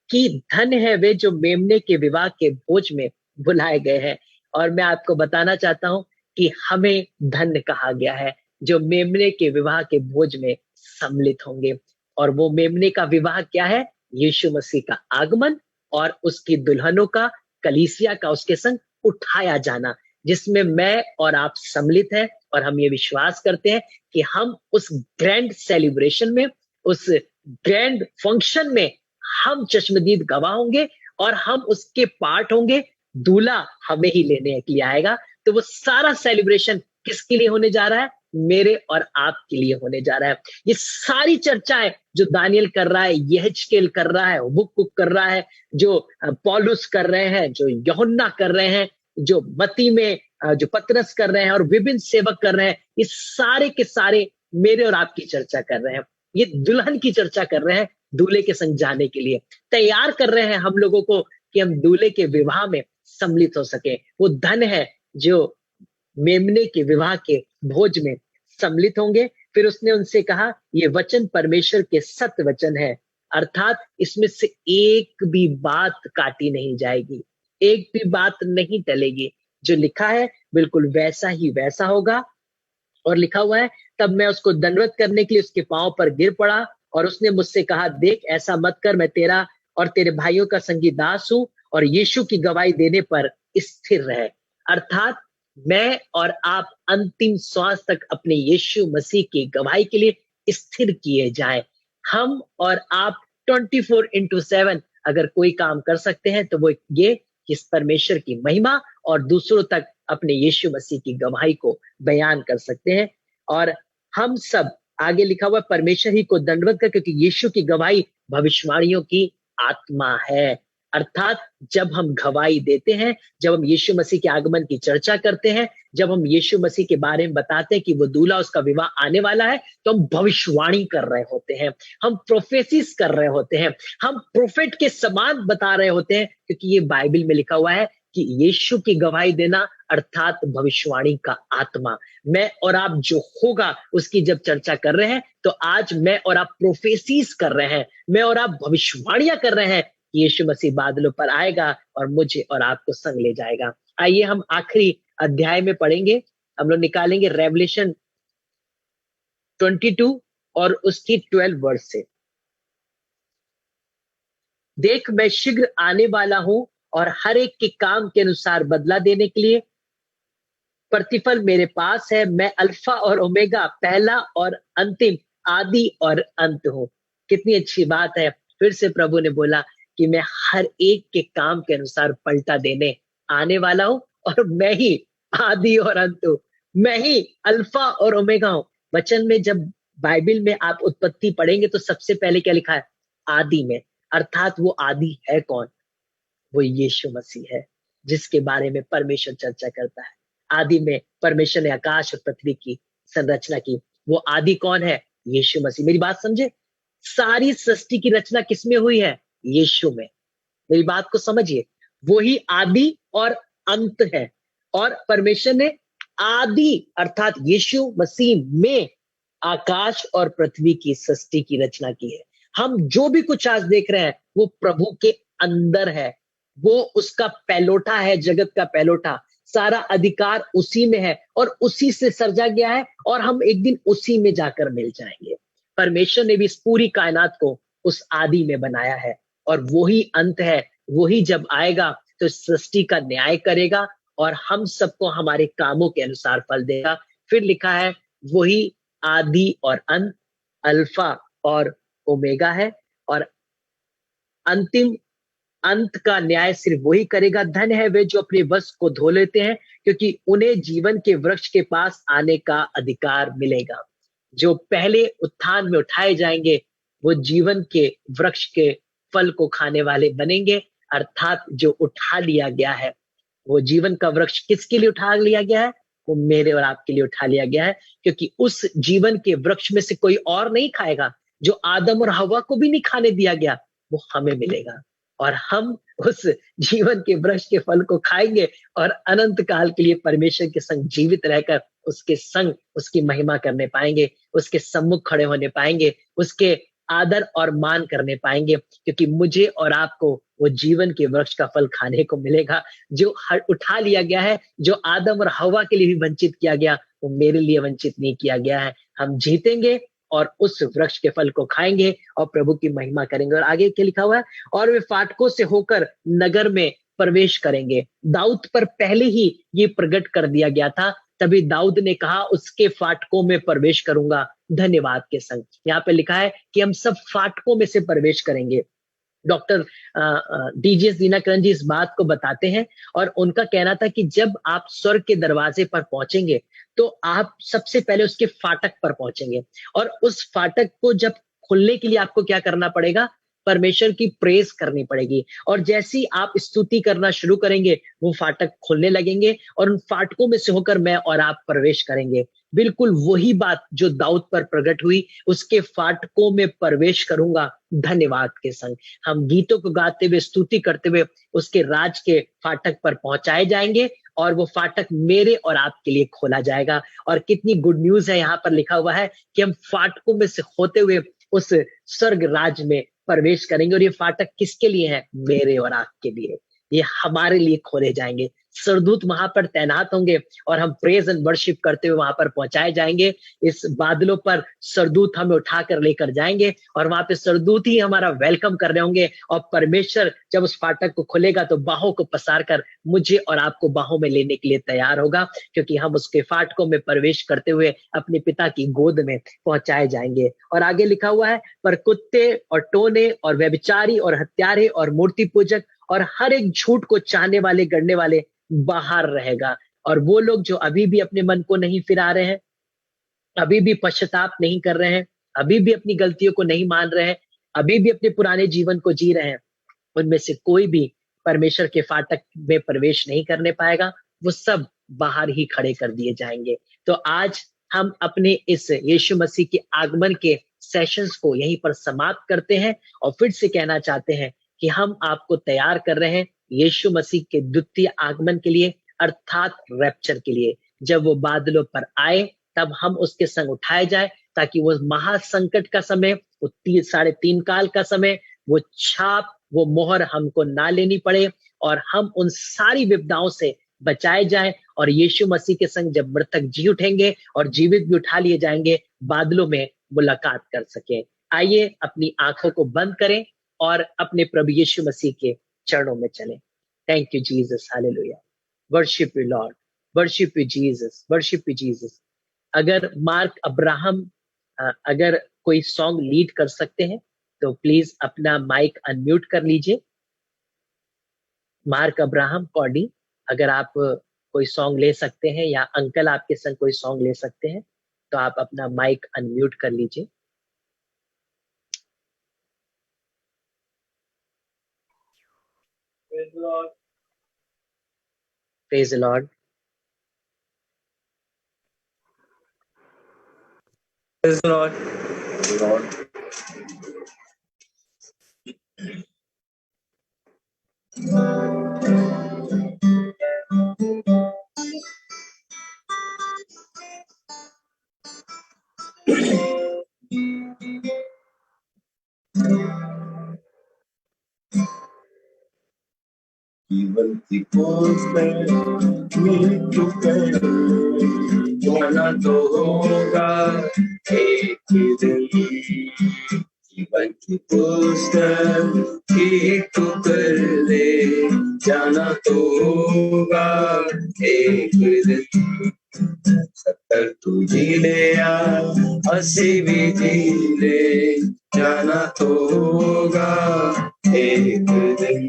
कि धन है वे जो मेमने के विवाह के भोज में बुलाए गए हैं। और मैं आपको बताना चाहता हूं कि हमें धन्य कहा गया है जो मेमने के विवाह के भोज में सम्मिलित होंगे। और वो मेमने का विवाह क्या है? यीशु मसीह का आगमन और उसकी दुल्हनों का, कलीसिया का उसके संग उठाया जाना, जिसमें मैं और आप सम्मिलित हैं। और हम ये विश्वास करते हैं कि हम उस ग्रैंड सेलिब्रेशन में, उस ग्रैंड फंक्शन में हम चश्मदीद गवाह होंगे और हम उसके पार्ट होंगे। दूल्हा हमें ही लेने के लिए आएगा। तो वो सारा सेलिब्रेशन किसके लिए होने जा रहा है? मेरे और आपके लिए होने जा रहा है। ये सारी चर्चाएं जो दानियल कर रहा है, यहेजकेल कर रहा है, हुबक्कुक कर रहा है, जो पौलुस कर रहे हैं, जो यूहन्ना कर रहे हैं, जो मत्ती में जो पतरस कर रहे हैं और विभिन्न सेवक कर रहे हैं, ये सारे के सारे मेरे और आपकी चर्चा कर रहे हैं। ये दुल्हन की चर्चा कर रहे हैं, दूल्हे के संग जाने के लिए तैयार कर रहे हैं हम लोगों को कि हम दूल्हे के विवाह में सम्मिलित हो सके। वो धन है जो मेमने के विवाह के भोज में सम्मिलित होंगे। फिर उसने उनसे कहा, ये वचन परमेश्वर के सत्य वचन है, अर्थात इसमें से एक भी बात काटी नहीं जाएगी, एक भी बात नहीं टलेगी। जो लिखा है बिल्कुल वैसा ही वैसा होगा। और लिखा हुआ है, तब मैं उसको दंडवत करने के लिए उसके पांव पर गिर पड़ा और उसने मुझसे कहा, देख ऐसा मत कर, मैं तेरा और तेरे भाइयों का संगी दास हूं और यीशु की गवाही देने पर स्थिर रहे। अर्थात मैं और आप अंतिम श्वास तक अपने यीशु मसीह की गवाही के लिए स्थिर किए जाएं। हम और आप 24/7 अगर कोई काम कर सकते हैं तो वो ये कि इस परमेश्वर की महिमा और दूसरों तक अपने यीशु मसीह की गवाही को बयान कर सकते हैं। और हम सब, आगे लिखा हुआ, परमेश्वर ही को दंडवत कर, क्योंकि यीशु की गवाही भविष्यवाणियों की आत्मा है। अर्थात जब हम गवाही देते हैं, जब हम यीशु मसीह के आगमन की चर्चा करते हैं, जब हम यीशु मसीह के बारे में बताते हैं कि वो दूल्हा, उसका विवाह आने वाला है, तो हम भविष्यवाणी कर रहे होते हैं, हम प्रोफेसिस कर रहे होते हैं, हम प्रोफेट के समान बता रहे होते हैं, क्योंकि ये बाइबल में लिखा हुआ है कि यीशु की गवाही देना अर्थात भविष्यवाणी का आत्मा। मैं और आप जो होगा उसकी जब चर्चा कर रहे हैं, तो आज मैं और आप प्रोफेसिस कर रहे हैं, मैं और आप भविष्यवाणियां कर रहे हैं। यीशु मसीह बादलों पर आएगा और मुझे और आपको संग ले जाएगा। आइए हम आखिरी अध्याय में पढ़ेंगे। हम लोग निकालेंगे रेवलेशन 22 और उसकी 12 वर्स से। देख मैं शीघ्र आने वाला हूं और हर एक के काम के अनुसार बदला देने के लिए प्रतिफल मेरे पास है। मैं अल्फा और ओमेगा, पहला और अंतिम, आदि और अंत हूं। कितनी अच्छी बात है। फिर से प्रभु ने बोला कि मैं हर एक के काम के अनुसार पलटा देने आने वाला हूं और मैं ही आदि और अंत हूं, मैं ही अल्फा और ओमेगा हूं। वचन में जब बाइबल में आप उत्पत्ति पढ़ेंगे तो सबसे पहले क्या लिखा है? आदि में। अर्थात वो आदि है कौन? वो यीशु मसीह है, जिसके बारे में परमेश्वर चर्चा करता है। आदि में परमेश्वर ने आकाश और पृथ्वी की संरचना की। वो आदि कौन है? यीशु मसीह। मेरी बात समझे? सारी सृष्टि की रचना किसमें हुई है? यीशु में। मेरी बात को समझिए, वही आदि और अंत है। और परमेश्वर ने आदि अर्थात यीशु मसीह में आकाश और पृथ्वी की सृष्टि की रचना की है। हम जो भी कुछ आज देख रहे हैं वो प्रभु के अंदर है, वो उसका पहलोठा है, जगत का पहलोठा। सारा अधिकार उसी में है और उसी से सृजा गया है और हम एक दिन उसी में जाकर मिल जाएंगे। परमेश्वर ने भी इस पूरी कायनात को उस आदि में बनाया है और वही अंत है। वही जब आएगा तो सृष्टि का न्याय करेगा और हम सबको हमारे कामों के अनुसार फल देगा। फिर लिखा है वही आदि और अंत, अल्फा और ओमेगा है और अंतिम अंत का न्याय सिर्फ वही करेगा। धन्य है वे जो अपने वस्त्र को धो लेते हैं, क्योंकि उन्हें जीवन के वृक्ष के पास आने का अधिकार मिलेगा। जो पहले उत्थान में उठाए जाएंगे वो जीवन के वृक्ष के फल को खाने वाले बनेंगे। अर्थात जो उठा लिया गया है, वो जीवन का वृक्ष किसके लिए उठा लिया गया है? वो मेरे और आपके लिए उठा लिया गया है, क्योंकि उस जीवन के वृक्ष में से कोई और नहीं खाएगा। जो आदम और हवा को भी नहीं खाने दिया गया, वो हमें मिलेगा, और हम उस जीवन के वृक्ष के फल को खाएंगे और अनंत काल के लिए परमेश्वर के संग जीवित रहकर उसके संग उसकी महिमा करने पाएंगे, उसके सम्मुख खड़े होने पाएंगे, उसके आदर और मान करने पाएंगे, क्योंकि मुझे और आपको वो जीवन के वृक्ष का फल खाने को मिलेगा जो उठा लिया गया है। जो आदम और हवा के लिए भी वंचित किया गया, वो मेरे लिए वंचित नहीं किया गया है। हम जीतेंगे और उस वृक्ष के फल को खाएंगे और प्रभु की महिमा करेंगे। और आगे क्या लिखा हुआ है? और वे फाटकों से होकर नगर में प्रवेश करेंगे। दाऊद पर पहले ही ये प्रकट कर दिया गया था, तभी दाऊद ने कहा उसके फाटकों में प्रवेश करूंगा धन्यवाद के संग। यहाँ पे लिखा है कि हम सब फाटकों में से प्रवेश करेंगे। डॉक्टर डीजीएस दीनाकरण जी इस बात को बताते हैं, और उनका कहना था कि जब आप स्वर्ग के दरवाजे पर पहुंचेंगे तो आप सबसे पहले उसके फाटक पर पहुंचेंगे, और उस फाटक को जब खुलने के लिए आपको क्या करना पड़ेगा? परमेश्वर की प्रेज करनी पड़ेगी। और जैसे ही आप स्तुति करना शुरू करेंगे, वो फाटक खुलने लगेंगे और उन फाटकों में से होकर मैं और आप प्रवेश करेंगे। बिल्कुल वही बात जो दाऊद पर प्रकट हुई, उसके फाटकों में प्रवेश करूंगा धन्यवाद के संग। हम गीतों को गाते हुए, स्तुति करते हुए उसके राज के फाटक पर पहुंचाए जाएंगे, और वो फाटक मेरे और आपके लिए खोला जाएगा। और कितनी गुड न्यूज है, यहाँ पर लिखा हुआ है कि हम फाटकों में से होते हुए उस स्वर्ग राज में प्रवेश करेंगे। और ये फाटक किसके लिए है? मेरे और आपके लिए। ये हमारे लिए खोले जाएंगे। सरदूत वहां पर तैनात होंगे और हम प्रेज एंड वर्शिप करते हुए वहां पर पहुंचाए जाएंगे। इस बादलों पर सरदूत हमें उठाकर लेकर जाएंगे और वहां पे सरदूत ही हमारा वेलकम कर रहे होंगे। और परमेश्वर जब उस फाटक को खोलेगा तो बाहों को पसार कर मुझे और आपको बाहों में लेने के लिए तैयार होगा, क्योंकि हम उसके फाटकों में प्रवेश करते हुए अपने पिता की गोद में पहुंचाए जाएंगे। और आगे लिखा हुआ है, पर कुत्ते और टोने और व्यभिचारी और हत्यारे और मूर्ति पूजक और हर एक झूठ को चाहने वाले, गढ़ने वाले बाहर रहेगा। और वो लोग जो अभी भी अपने मन को नहीं फिरा रहे हैं, अभी भी पश्चाताप नहीं कर रहे हैं, अभी भी अपनी गलतियों को नहीं मान रहे हैं, अभी भी अपने पुराने जीवन को जी रहे हैं, उनमें से कोई भी परमेश्वर के फाटक में प्रवेश नहीं करने पाएगा। वो सब बाहर ही खड़े कर दिए जाएंगे। तो आज हम अपने इस यीशु मसीह के आगमन के सेशंस को यहीं पर समाप्त करते हैं और फिर से कहना चाहते हैं कि हम आपको तैयार कर रहे हैं यीशु मसीह के द्वितीय आगमन के लिए, अर्थात रैप्चर के लिए। जब वो बादलों पर आए तब हम उसके संग उठाए जाए, ताकि वो महासंकट का समय, वो 3.5 काल का समय, वो छाप, वो मोहर हमको ना लेनी पड़े और हम उन सारी विपदाओं से बचाए जाएं और यीशु मसीह के संग जब मृतक जी उठेंगे और जीवित भी उठा लिए जाएंगे, बादलों में मुलाकात कर सके। आइए अपनी आंखों को बंद करें और अपने प्रभु यीशु मसीह के चरणों में चलें। Thank you Jesus, hallelujah. Worship you Lord, worship you Jesus, worship you Jesus. अगर मार्क अब्राहम अगर कोई सॉन्ग लीड कर सकते हैं तो प्लीज अपना माइक अनम्यूट कर लीजिए। मार्क अब्राहम कॉडी, अगर आप कोई सॉन्ग ले सकते हैं या अंकल आपके संग कोई सॉन्ग ले सकते हैं तो आप अपना माइक अनम्यूट कर लीजिए। Praise the Lord. Praise the Lord. Praise the Lord. जीवन की खोज में मृत्यु कर जाना तो होगा एक दिन। जीवन की खोज की तो कर ले जाना तो होगा एक दिन। 70 तू जी ले या 80 भी जी ले जाना तो होगा एक दिन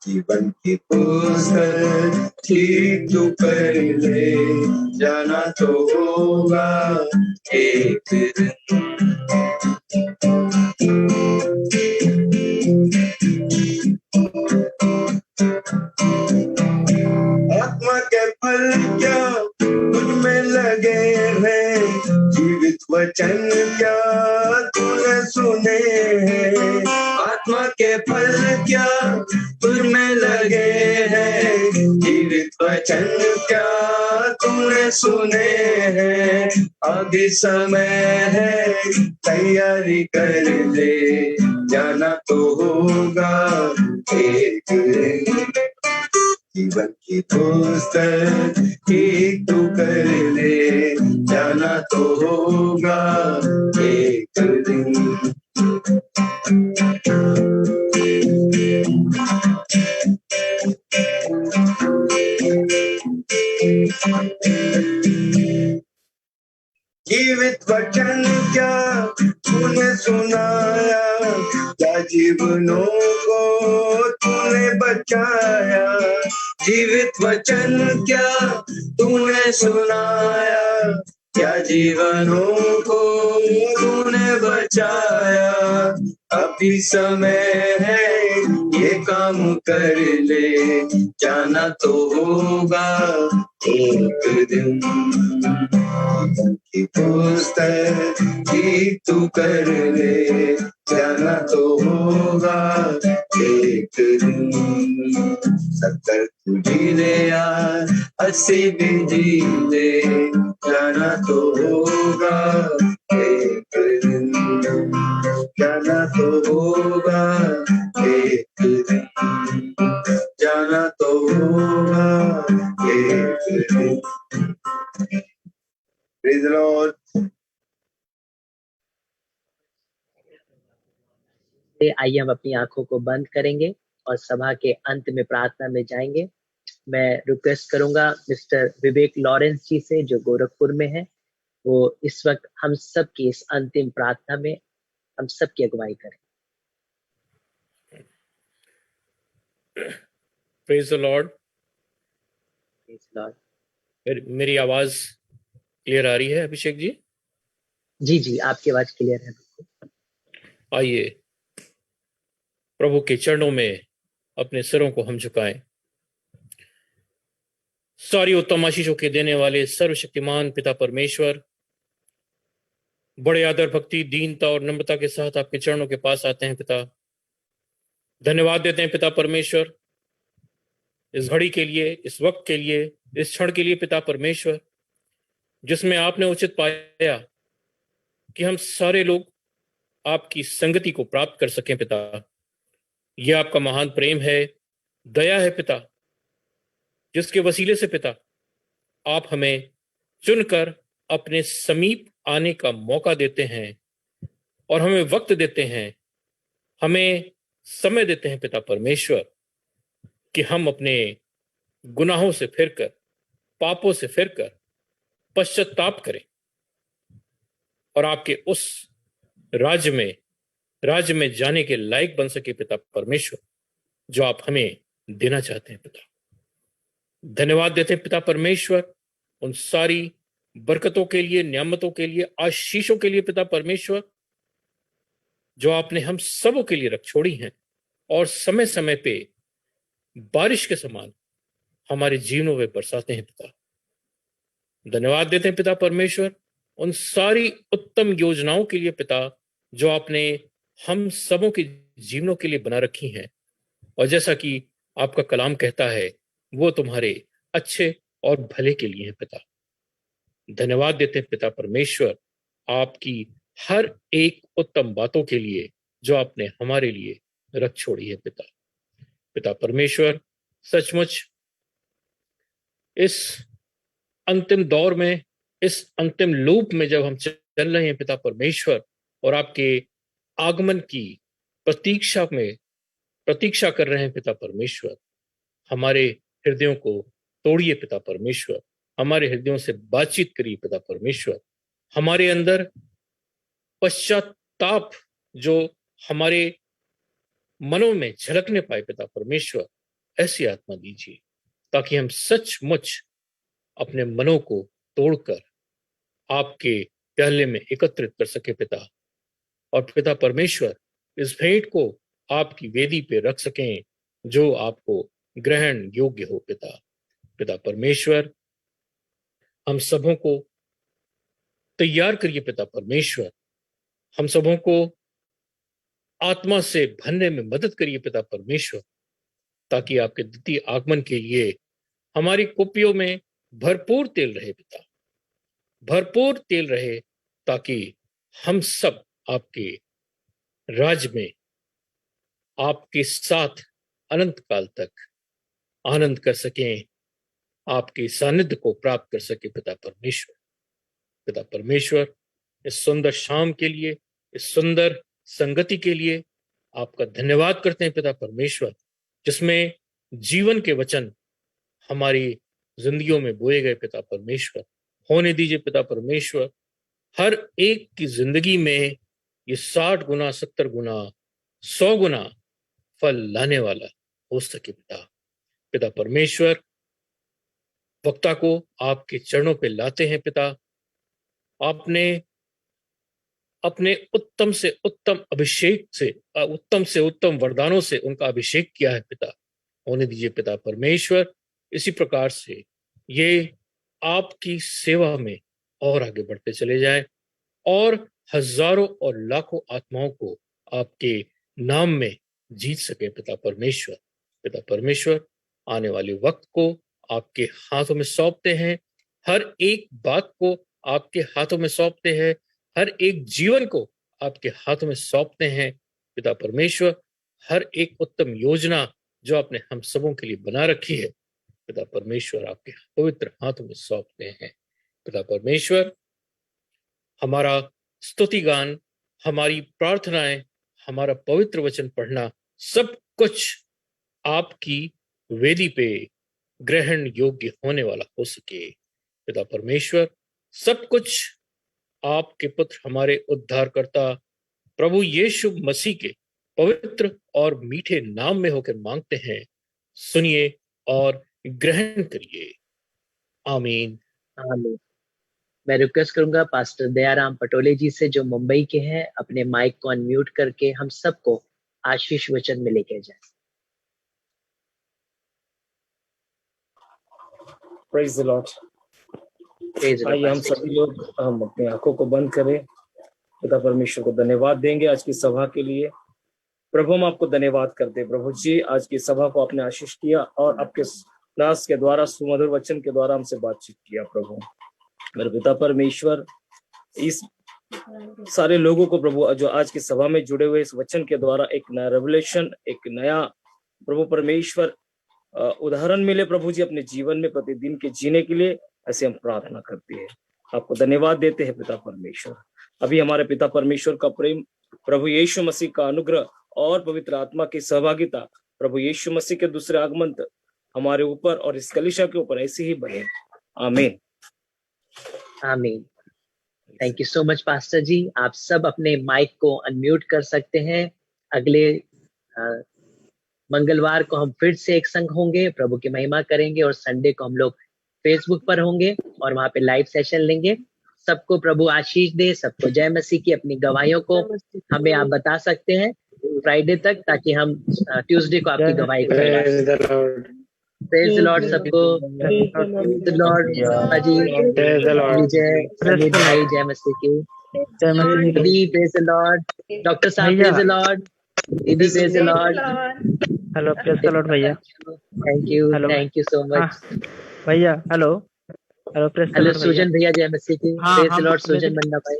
जीवन की पुस्तक ठीक तू कर ले, जाना तो होगा एक दिन। आत्मा के फल क्या तुझ में लगे हैं, जीवित वचन क्या तूने सुने हैं। आत्मा के फल क्या तुझ में लगे हैं, जीवित वचन क्या तूने सुने हैं। अभी समय है तैयारी कर ले, जाना तो होगा एक दिन। जीवन की पुस्तक ठीक तू कर ले, जाना तो होगा एक दिन। जीवित वचन क्या तूने सुनाया, क्या जीवनों को तूने बचाया। जीवित वचन क्या तूने सुनाया, क्या जीवनों को तूने बचाया। अभी समय है ये काम कर ले, जाना तो होगा एक दिन। की पुस्तक ठीक तू कर ले, जाना तो होगा एक दिन। 70 तू जी ले यार, 80 भी जी ले, जाना तो होगा एक दिन। जाना तो होगा एक दिन, जाना तो होगा एक दिन। Praise the Lord. आइए हम अपनी आंखों को बंद करेंगे और सभा के अंत में प्रार्थना में जाएंगे। मैं रिक्वेस्ट करूंगा मिस्टर विवेक लॉरेंस जी से, जो गोरखपुर में है, वो इस वक्त हम सब की इस अंतिम प्रार्थना में हम सब की अगुवाई करें। Praise the Lord. मेरी आवाज क्लियर आ रही है अभिषेक जी? जी जी, आपकी आवाज क्लियर है। आइए प्रभु के चरणों में अपने सिरों को हम झुकाएं। सारी उत्तम आशीषों के देने वाले सर्वशक्तिमान पिता परमेश्वर, बड़े आदर, भक्ति, दीनता और नम्रता के साथ आपके चरणों के पास आते हैं पिता। धन्यवाद देते हैं पिता परमेश्वर इस घड़ी के लिए, इस वक्त के लिए, इस क्षण के लिए पिता परमेश्वर, जिसमें आपने उचित पाया कि हम सारे लोग आपकी संगति को प्राप्त कर सकें पिता। यह आपका महान प्रेम है, दया है पिता, जिसके वसीले से पिता आप हमें चुनकर अपने समीप आने का मौका देते हैं और हमें वक्त देते हैं, हमें समय देते हैं पिता परमेश्वर, कि हम अपने गुनाहों से फिरकर, पापों से फिरकर पश्चाताप करें और आपके उस राज्य में जाने के लायक बन सके पिता परमेश्वर, जो आप हमें देना चाहते हैं पिता। धन्यवाद देते हैं पिता परमेश्वर उन सारी बरकतों के लिए, नियामतों के लिए, आशीषों के लिए पिता परमेश्वर, जो आपने हम सबों के लिए रख छोड़ी हैं और समय समय पे बारिश के समान हमारे जीवनों में बरसाते हैं पिता। धन्यवाद देते हैं पिता परमेश्वर उन सारी उत्तम योजनाओं के लिए पिता, जो आपने हम सबों के जीवनों के लिए बना रखी हैं, और जैसा कि आपका कलाम कहता है, वो तुम्हारे अच्छे और भले के लिए है पिता। धन्यवाद देते हैं पिता परमेश्वर आपकी हर एक उत्तम बातों के लिए, जो आपने हमारे लिए रख छोड़ी है पिता। पिता परमेश्वर, सचमुच इस अंतिम दौर में, इस अंतिम लूप में जब हम चल रहे हैं पिता परमेश्वर, और आपके आगमन की प्रतीक्षा कर रहे हैं पिता परमेश्वर, हमारे हृदयों को तोड़िए पिता परमेश्वर, हमारे हृदयों से बातचीत करिए पिता परमेश्वर। हमारे अंदर पश्चाताप जो हमारे मनों में झलकने पाए पिता परमेश्वर, ऐसी आत्मा दीजिए ताकि हम सचमुच अपने मनों को तोड़कर आपके प्याले में एकत्रित कर सके पिता। और पिता परमेश्वर, इस भेंट को आपकी वेदी पे रख सकें जो आपको ग्रहण योग्य हो पिता। पिता परमेश्वर, हम सबों को तैयार करिए पिता परमेश्वर, हम सबों को आत्मा से भरने में मदद करिए पिता परमेश्वर, ताकि आपके द्वितीय आगमन के लिए हमारी कुपियों में भरपूर तेल रहे पिता, भरपूर तेल रहे, ताकि हम सब आपके राज में आपके साथ अनंत काल तक आनंद कर सकें, आपके सानिध्य को प्राप्त कर सके पिता परमेश्वर। पिता परमेश्वर, इस सुंदर शाम के लिए, इस सुंदर संगति के लिए आपका धन्यवाद करते हैं पिता परमेश्वर, जिसमें जीवन के वचन हमारी जिंदगियों में बोए गए पिता परमेश्वर। होने दीजिए पिता परमेश्वर, हर एक की जिंदगी में ये 60 गुना, 70 गुना, 100 गुना फल लाने वाला हो सके पिता। पिता परमेश्वर, वक्ता को आपके चरणों पे लाते हैं पिता। आपने अपने उत्तम से उत्तम अभिषेक से, उत्तम से उत्तम वरदानों से उनका अभिषेक किया है पिता। होने दीजिए पिता परमेश्वर, इसी प्रकार से ये आपकी सेवा में और आगे बढ़ते चले जाएं और हजारों और लाखों आत्माओं को आपके नाम में जीत सके पिता परमेश्वर। पिता परमेश्वर, आने वाले वक्त को आपके हाथों में सौंपते हैं, हर एक बात को आपके हाथों में सौंपते हैं, हर एक जीवन को आपके हाथों में सौंपते हैं पिता परमेश्वर। हर एक उत्तम योजना जो आपने हम सबों के लिए बना रखी है पिता परमेश्वर, आपके पवित्र हाथों में सौंपते हैं पिता परमेश्वर। हमारा स्तुति गान, हमारी प्रार्थनाएं, हमारा पवित्र वचन पढ़ना, सब कुछ आपकी वेदी पे ग्रहण योग्य होने वाला हो सके पिता परमेश्वर। सब कुछ आपके पुत्र, हमारे उद्धारकर्ता प्रभु यीशु मसीह के पवित्र और मीठे नाम में होकर मांगते हैं। सुनिए और ग्रहण करिए। आमीन। आमीन। मैं रिक्वेस्ट करूंगा पास्टर दयाराम पटोले जी से, जो मुंबई के हैं, अपने माइक को अनम्यूट करके हम सबको आशीष वचन में लेके जाए। Praise the Lord. आइए हम सभी लोग हम अपनी आंखों को बंद करें, पिता परमेश्वर को धन्यवाद देंगे आज की सभा के लिए। प्रभु, हम आपको धन्यवाद करते हैं प्रभु जी, आज की सभा को आपने आशीष किया और आपके दास के द्वारा, सुमधुर वचन के द्वारा हमसे बातचीत किया प्रभु। मेरे पिता परमेश्वर, इस सारे लोगों को प्रभु जो आज की सभा में जुड़े हुए, इस वचन के द्वारा एक नया रेवलेशन, एक नया प्रभु परमेश्वर उदाहरण मिले प्रभु जी अपने जीवन में प्रतिदिन के जीने के लिए। ऐसे हम प्रार्थना करते हैं, आपको धन्यवाद देते हैं पिता परमेश्वर। अभी हमारे पिता परमेश्वर का प्रेम, प्रभु यीशु मसीह का अनुग्रह और पवित्र आत्मा की सहभागिता प्रभु यीशु मसीह के दूसरे आगमन तक हमारे ऊपर और इस कलीसिया के ऊपर ऐसे ही बने। आमीन। आमीन। Thank you so much pastor ji. आप सब अपने माइक को अनम्यूट कर सकते हैं। अगले मंगलवार को हम फिर से एक संग होंगे, प्रभु की महिमा करेंगे, और संडे को हम लोग फेसबुक पर होंगे और वहां पे लाइव सेशन लेंगे। सबको प्रभु आशीष दे, सबको जय मसीह की। अपनी गवाहियों को हमें आप बता सकते हैं फ्राइडे तक, ताकि हम ट्यूसडे को आपकी गवाही करें। प्रेज द लॉर्ड सबको। Praise the lord ji, Vijay, Sameer भाई, जय मसीह की। दीदी प्रेज द लॉर्ड। डॉक्टर साहब प्रेज द लॉर्ड। दीदी praise the lord. Hello, praise the lord भैया। थैंक यू सो मच भैया। Hello hello, praise the lord Sujan भैया, जय मसीह की। Praise the lord Sujan Manna भाई।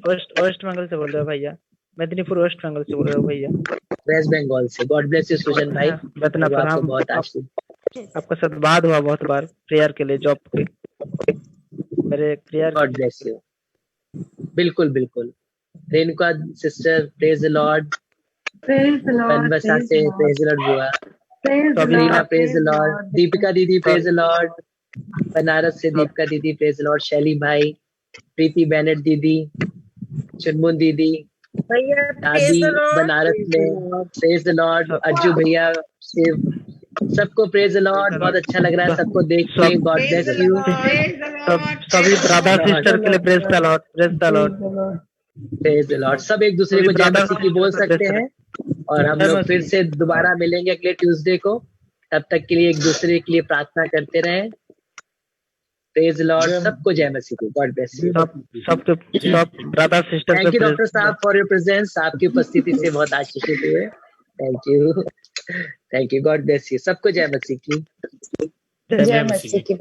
वेस्ट बंगाल से बोल रहे हो भैया, मेदिनीपुर वेस्ट बंगाल से बोल रहे हो भैया। वेस्ट बंगाल से। गॉड ब्लेस यू सुजन भाई। बतना प्रणाम। बहुत आशीष। आपका साथ बात हुआ बहुत बार प्रेयर के लिए, जॉब पे मेरे प्रेयर। God bless you. बिल्कुल बिल्कुल। Renuka sister praise the Lord. Banbasa से प्रेज द लॉर्ड बुआ। सब्रीना प्रेज द लॉर्ड। दीपिका दीदी प्रेज द लॉर्ड। बनारस से दीपिका दीदी प्रेज द लॉर्ड। शैली भाई, प्रीति बेनेट दीदी, चुनमुन दीदी, दादी बनारस में, प्रेज द लॉर्ड। अज्जू भैया, शिव, सबको प्रेज द लॉर्ड। बहुत अच्छा लग रहा है सबको देख के। God bless you. सभी ब्रदर सिस्टर के लिए praise the Lord, praise the Lord, praise the Lord. सब एक दूसरे को जय मसीह की बोल सकते हैं। और हम लोग फिर से दोबारा मिलेंगे अगले ट्यूसडे को। तब तक के लिए एक दूसरे के लिए प्रार्थना करते रहें। Praise lord. सबको जय मसीह की। God bless you. सब brother sister. Thank you doctor साहब फॉर योर प्रेजेंस। आपकी उपस्थिति से बहुत आशीषित हुए। Thank you, thank you. God bless you. सबको जय मसीह की। जय मसीह की।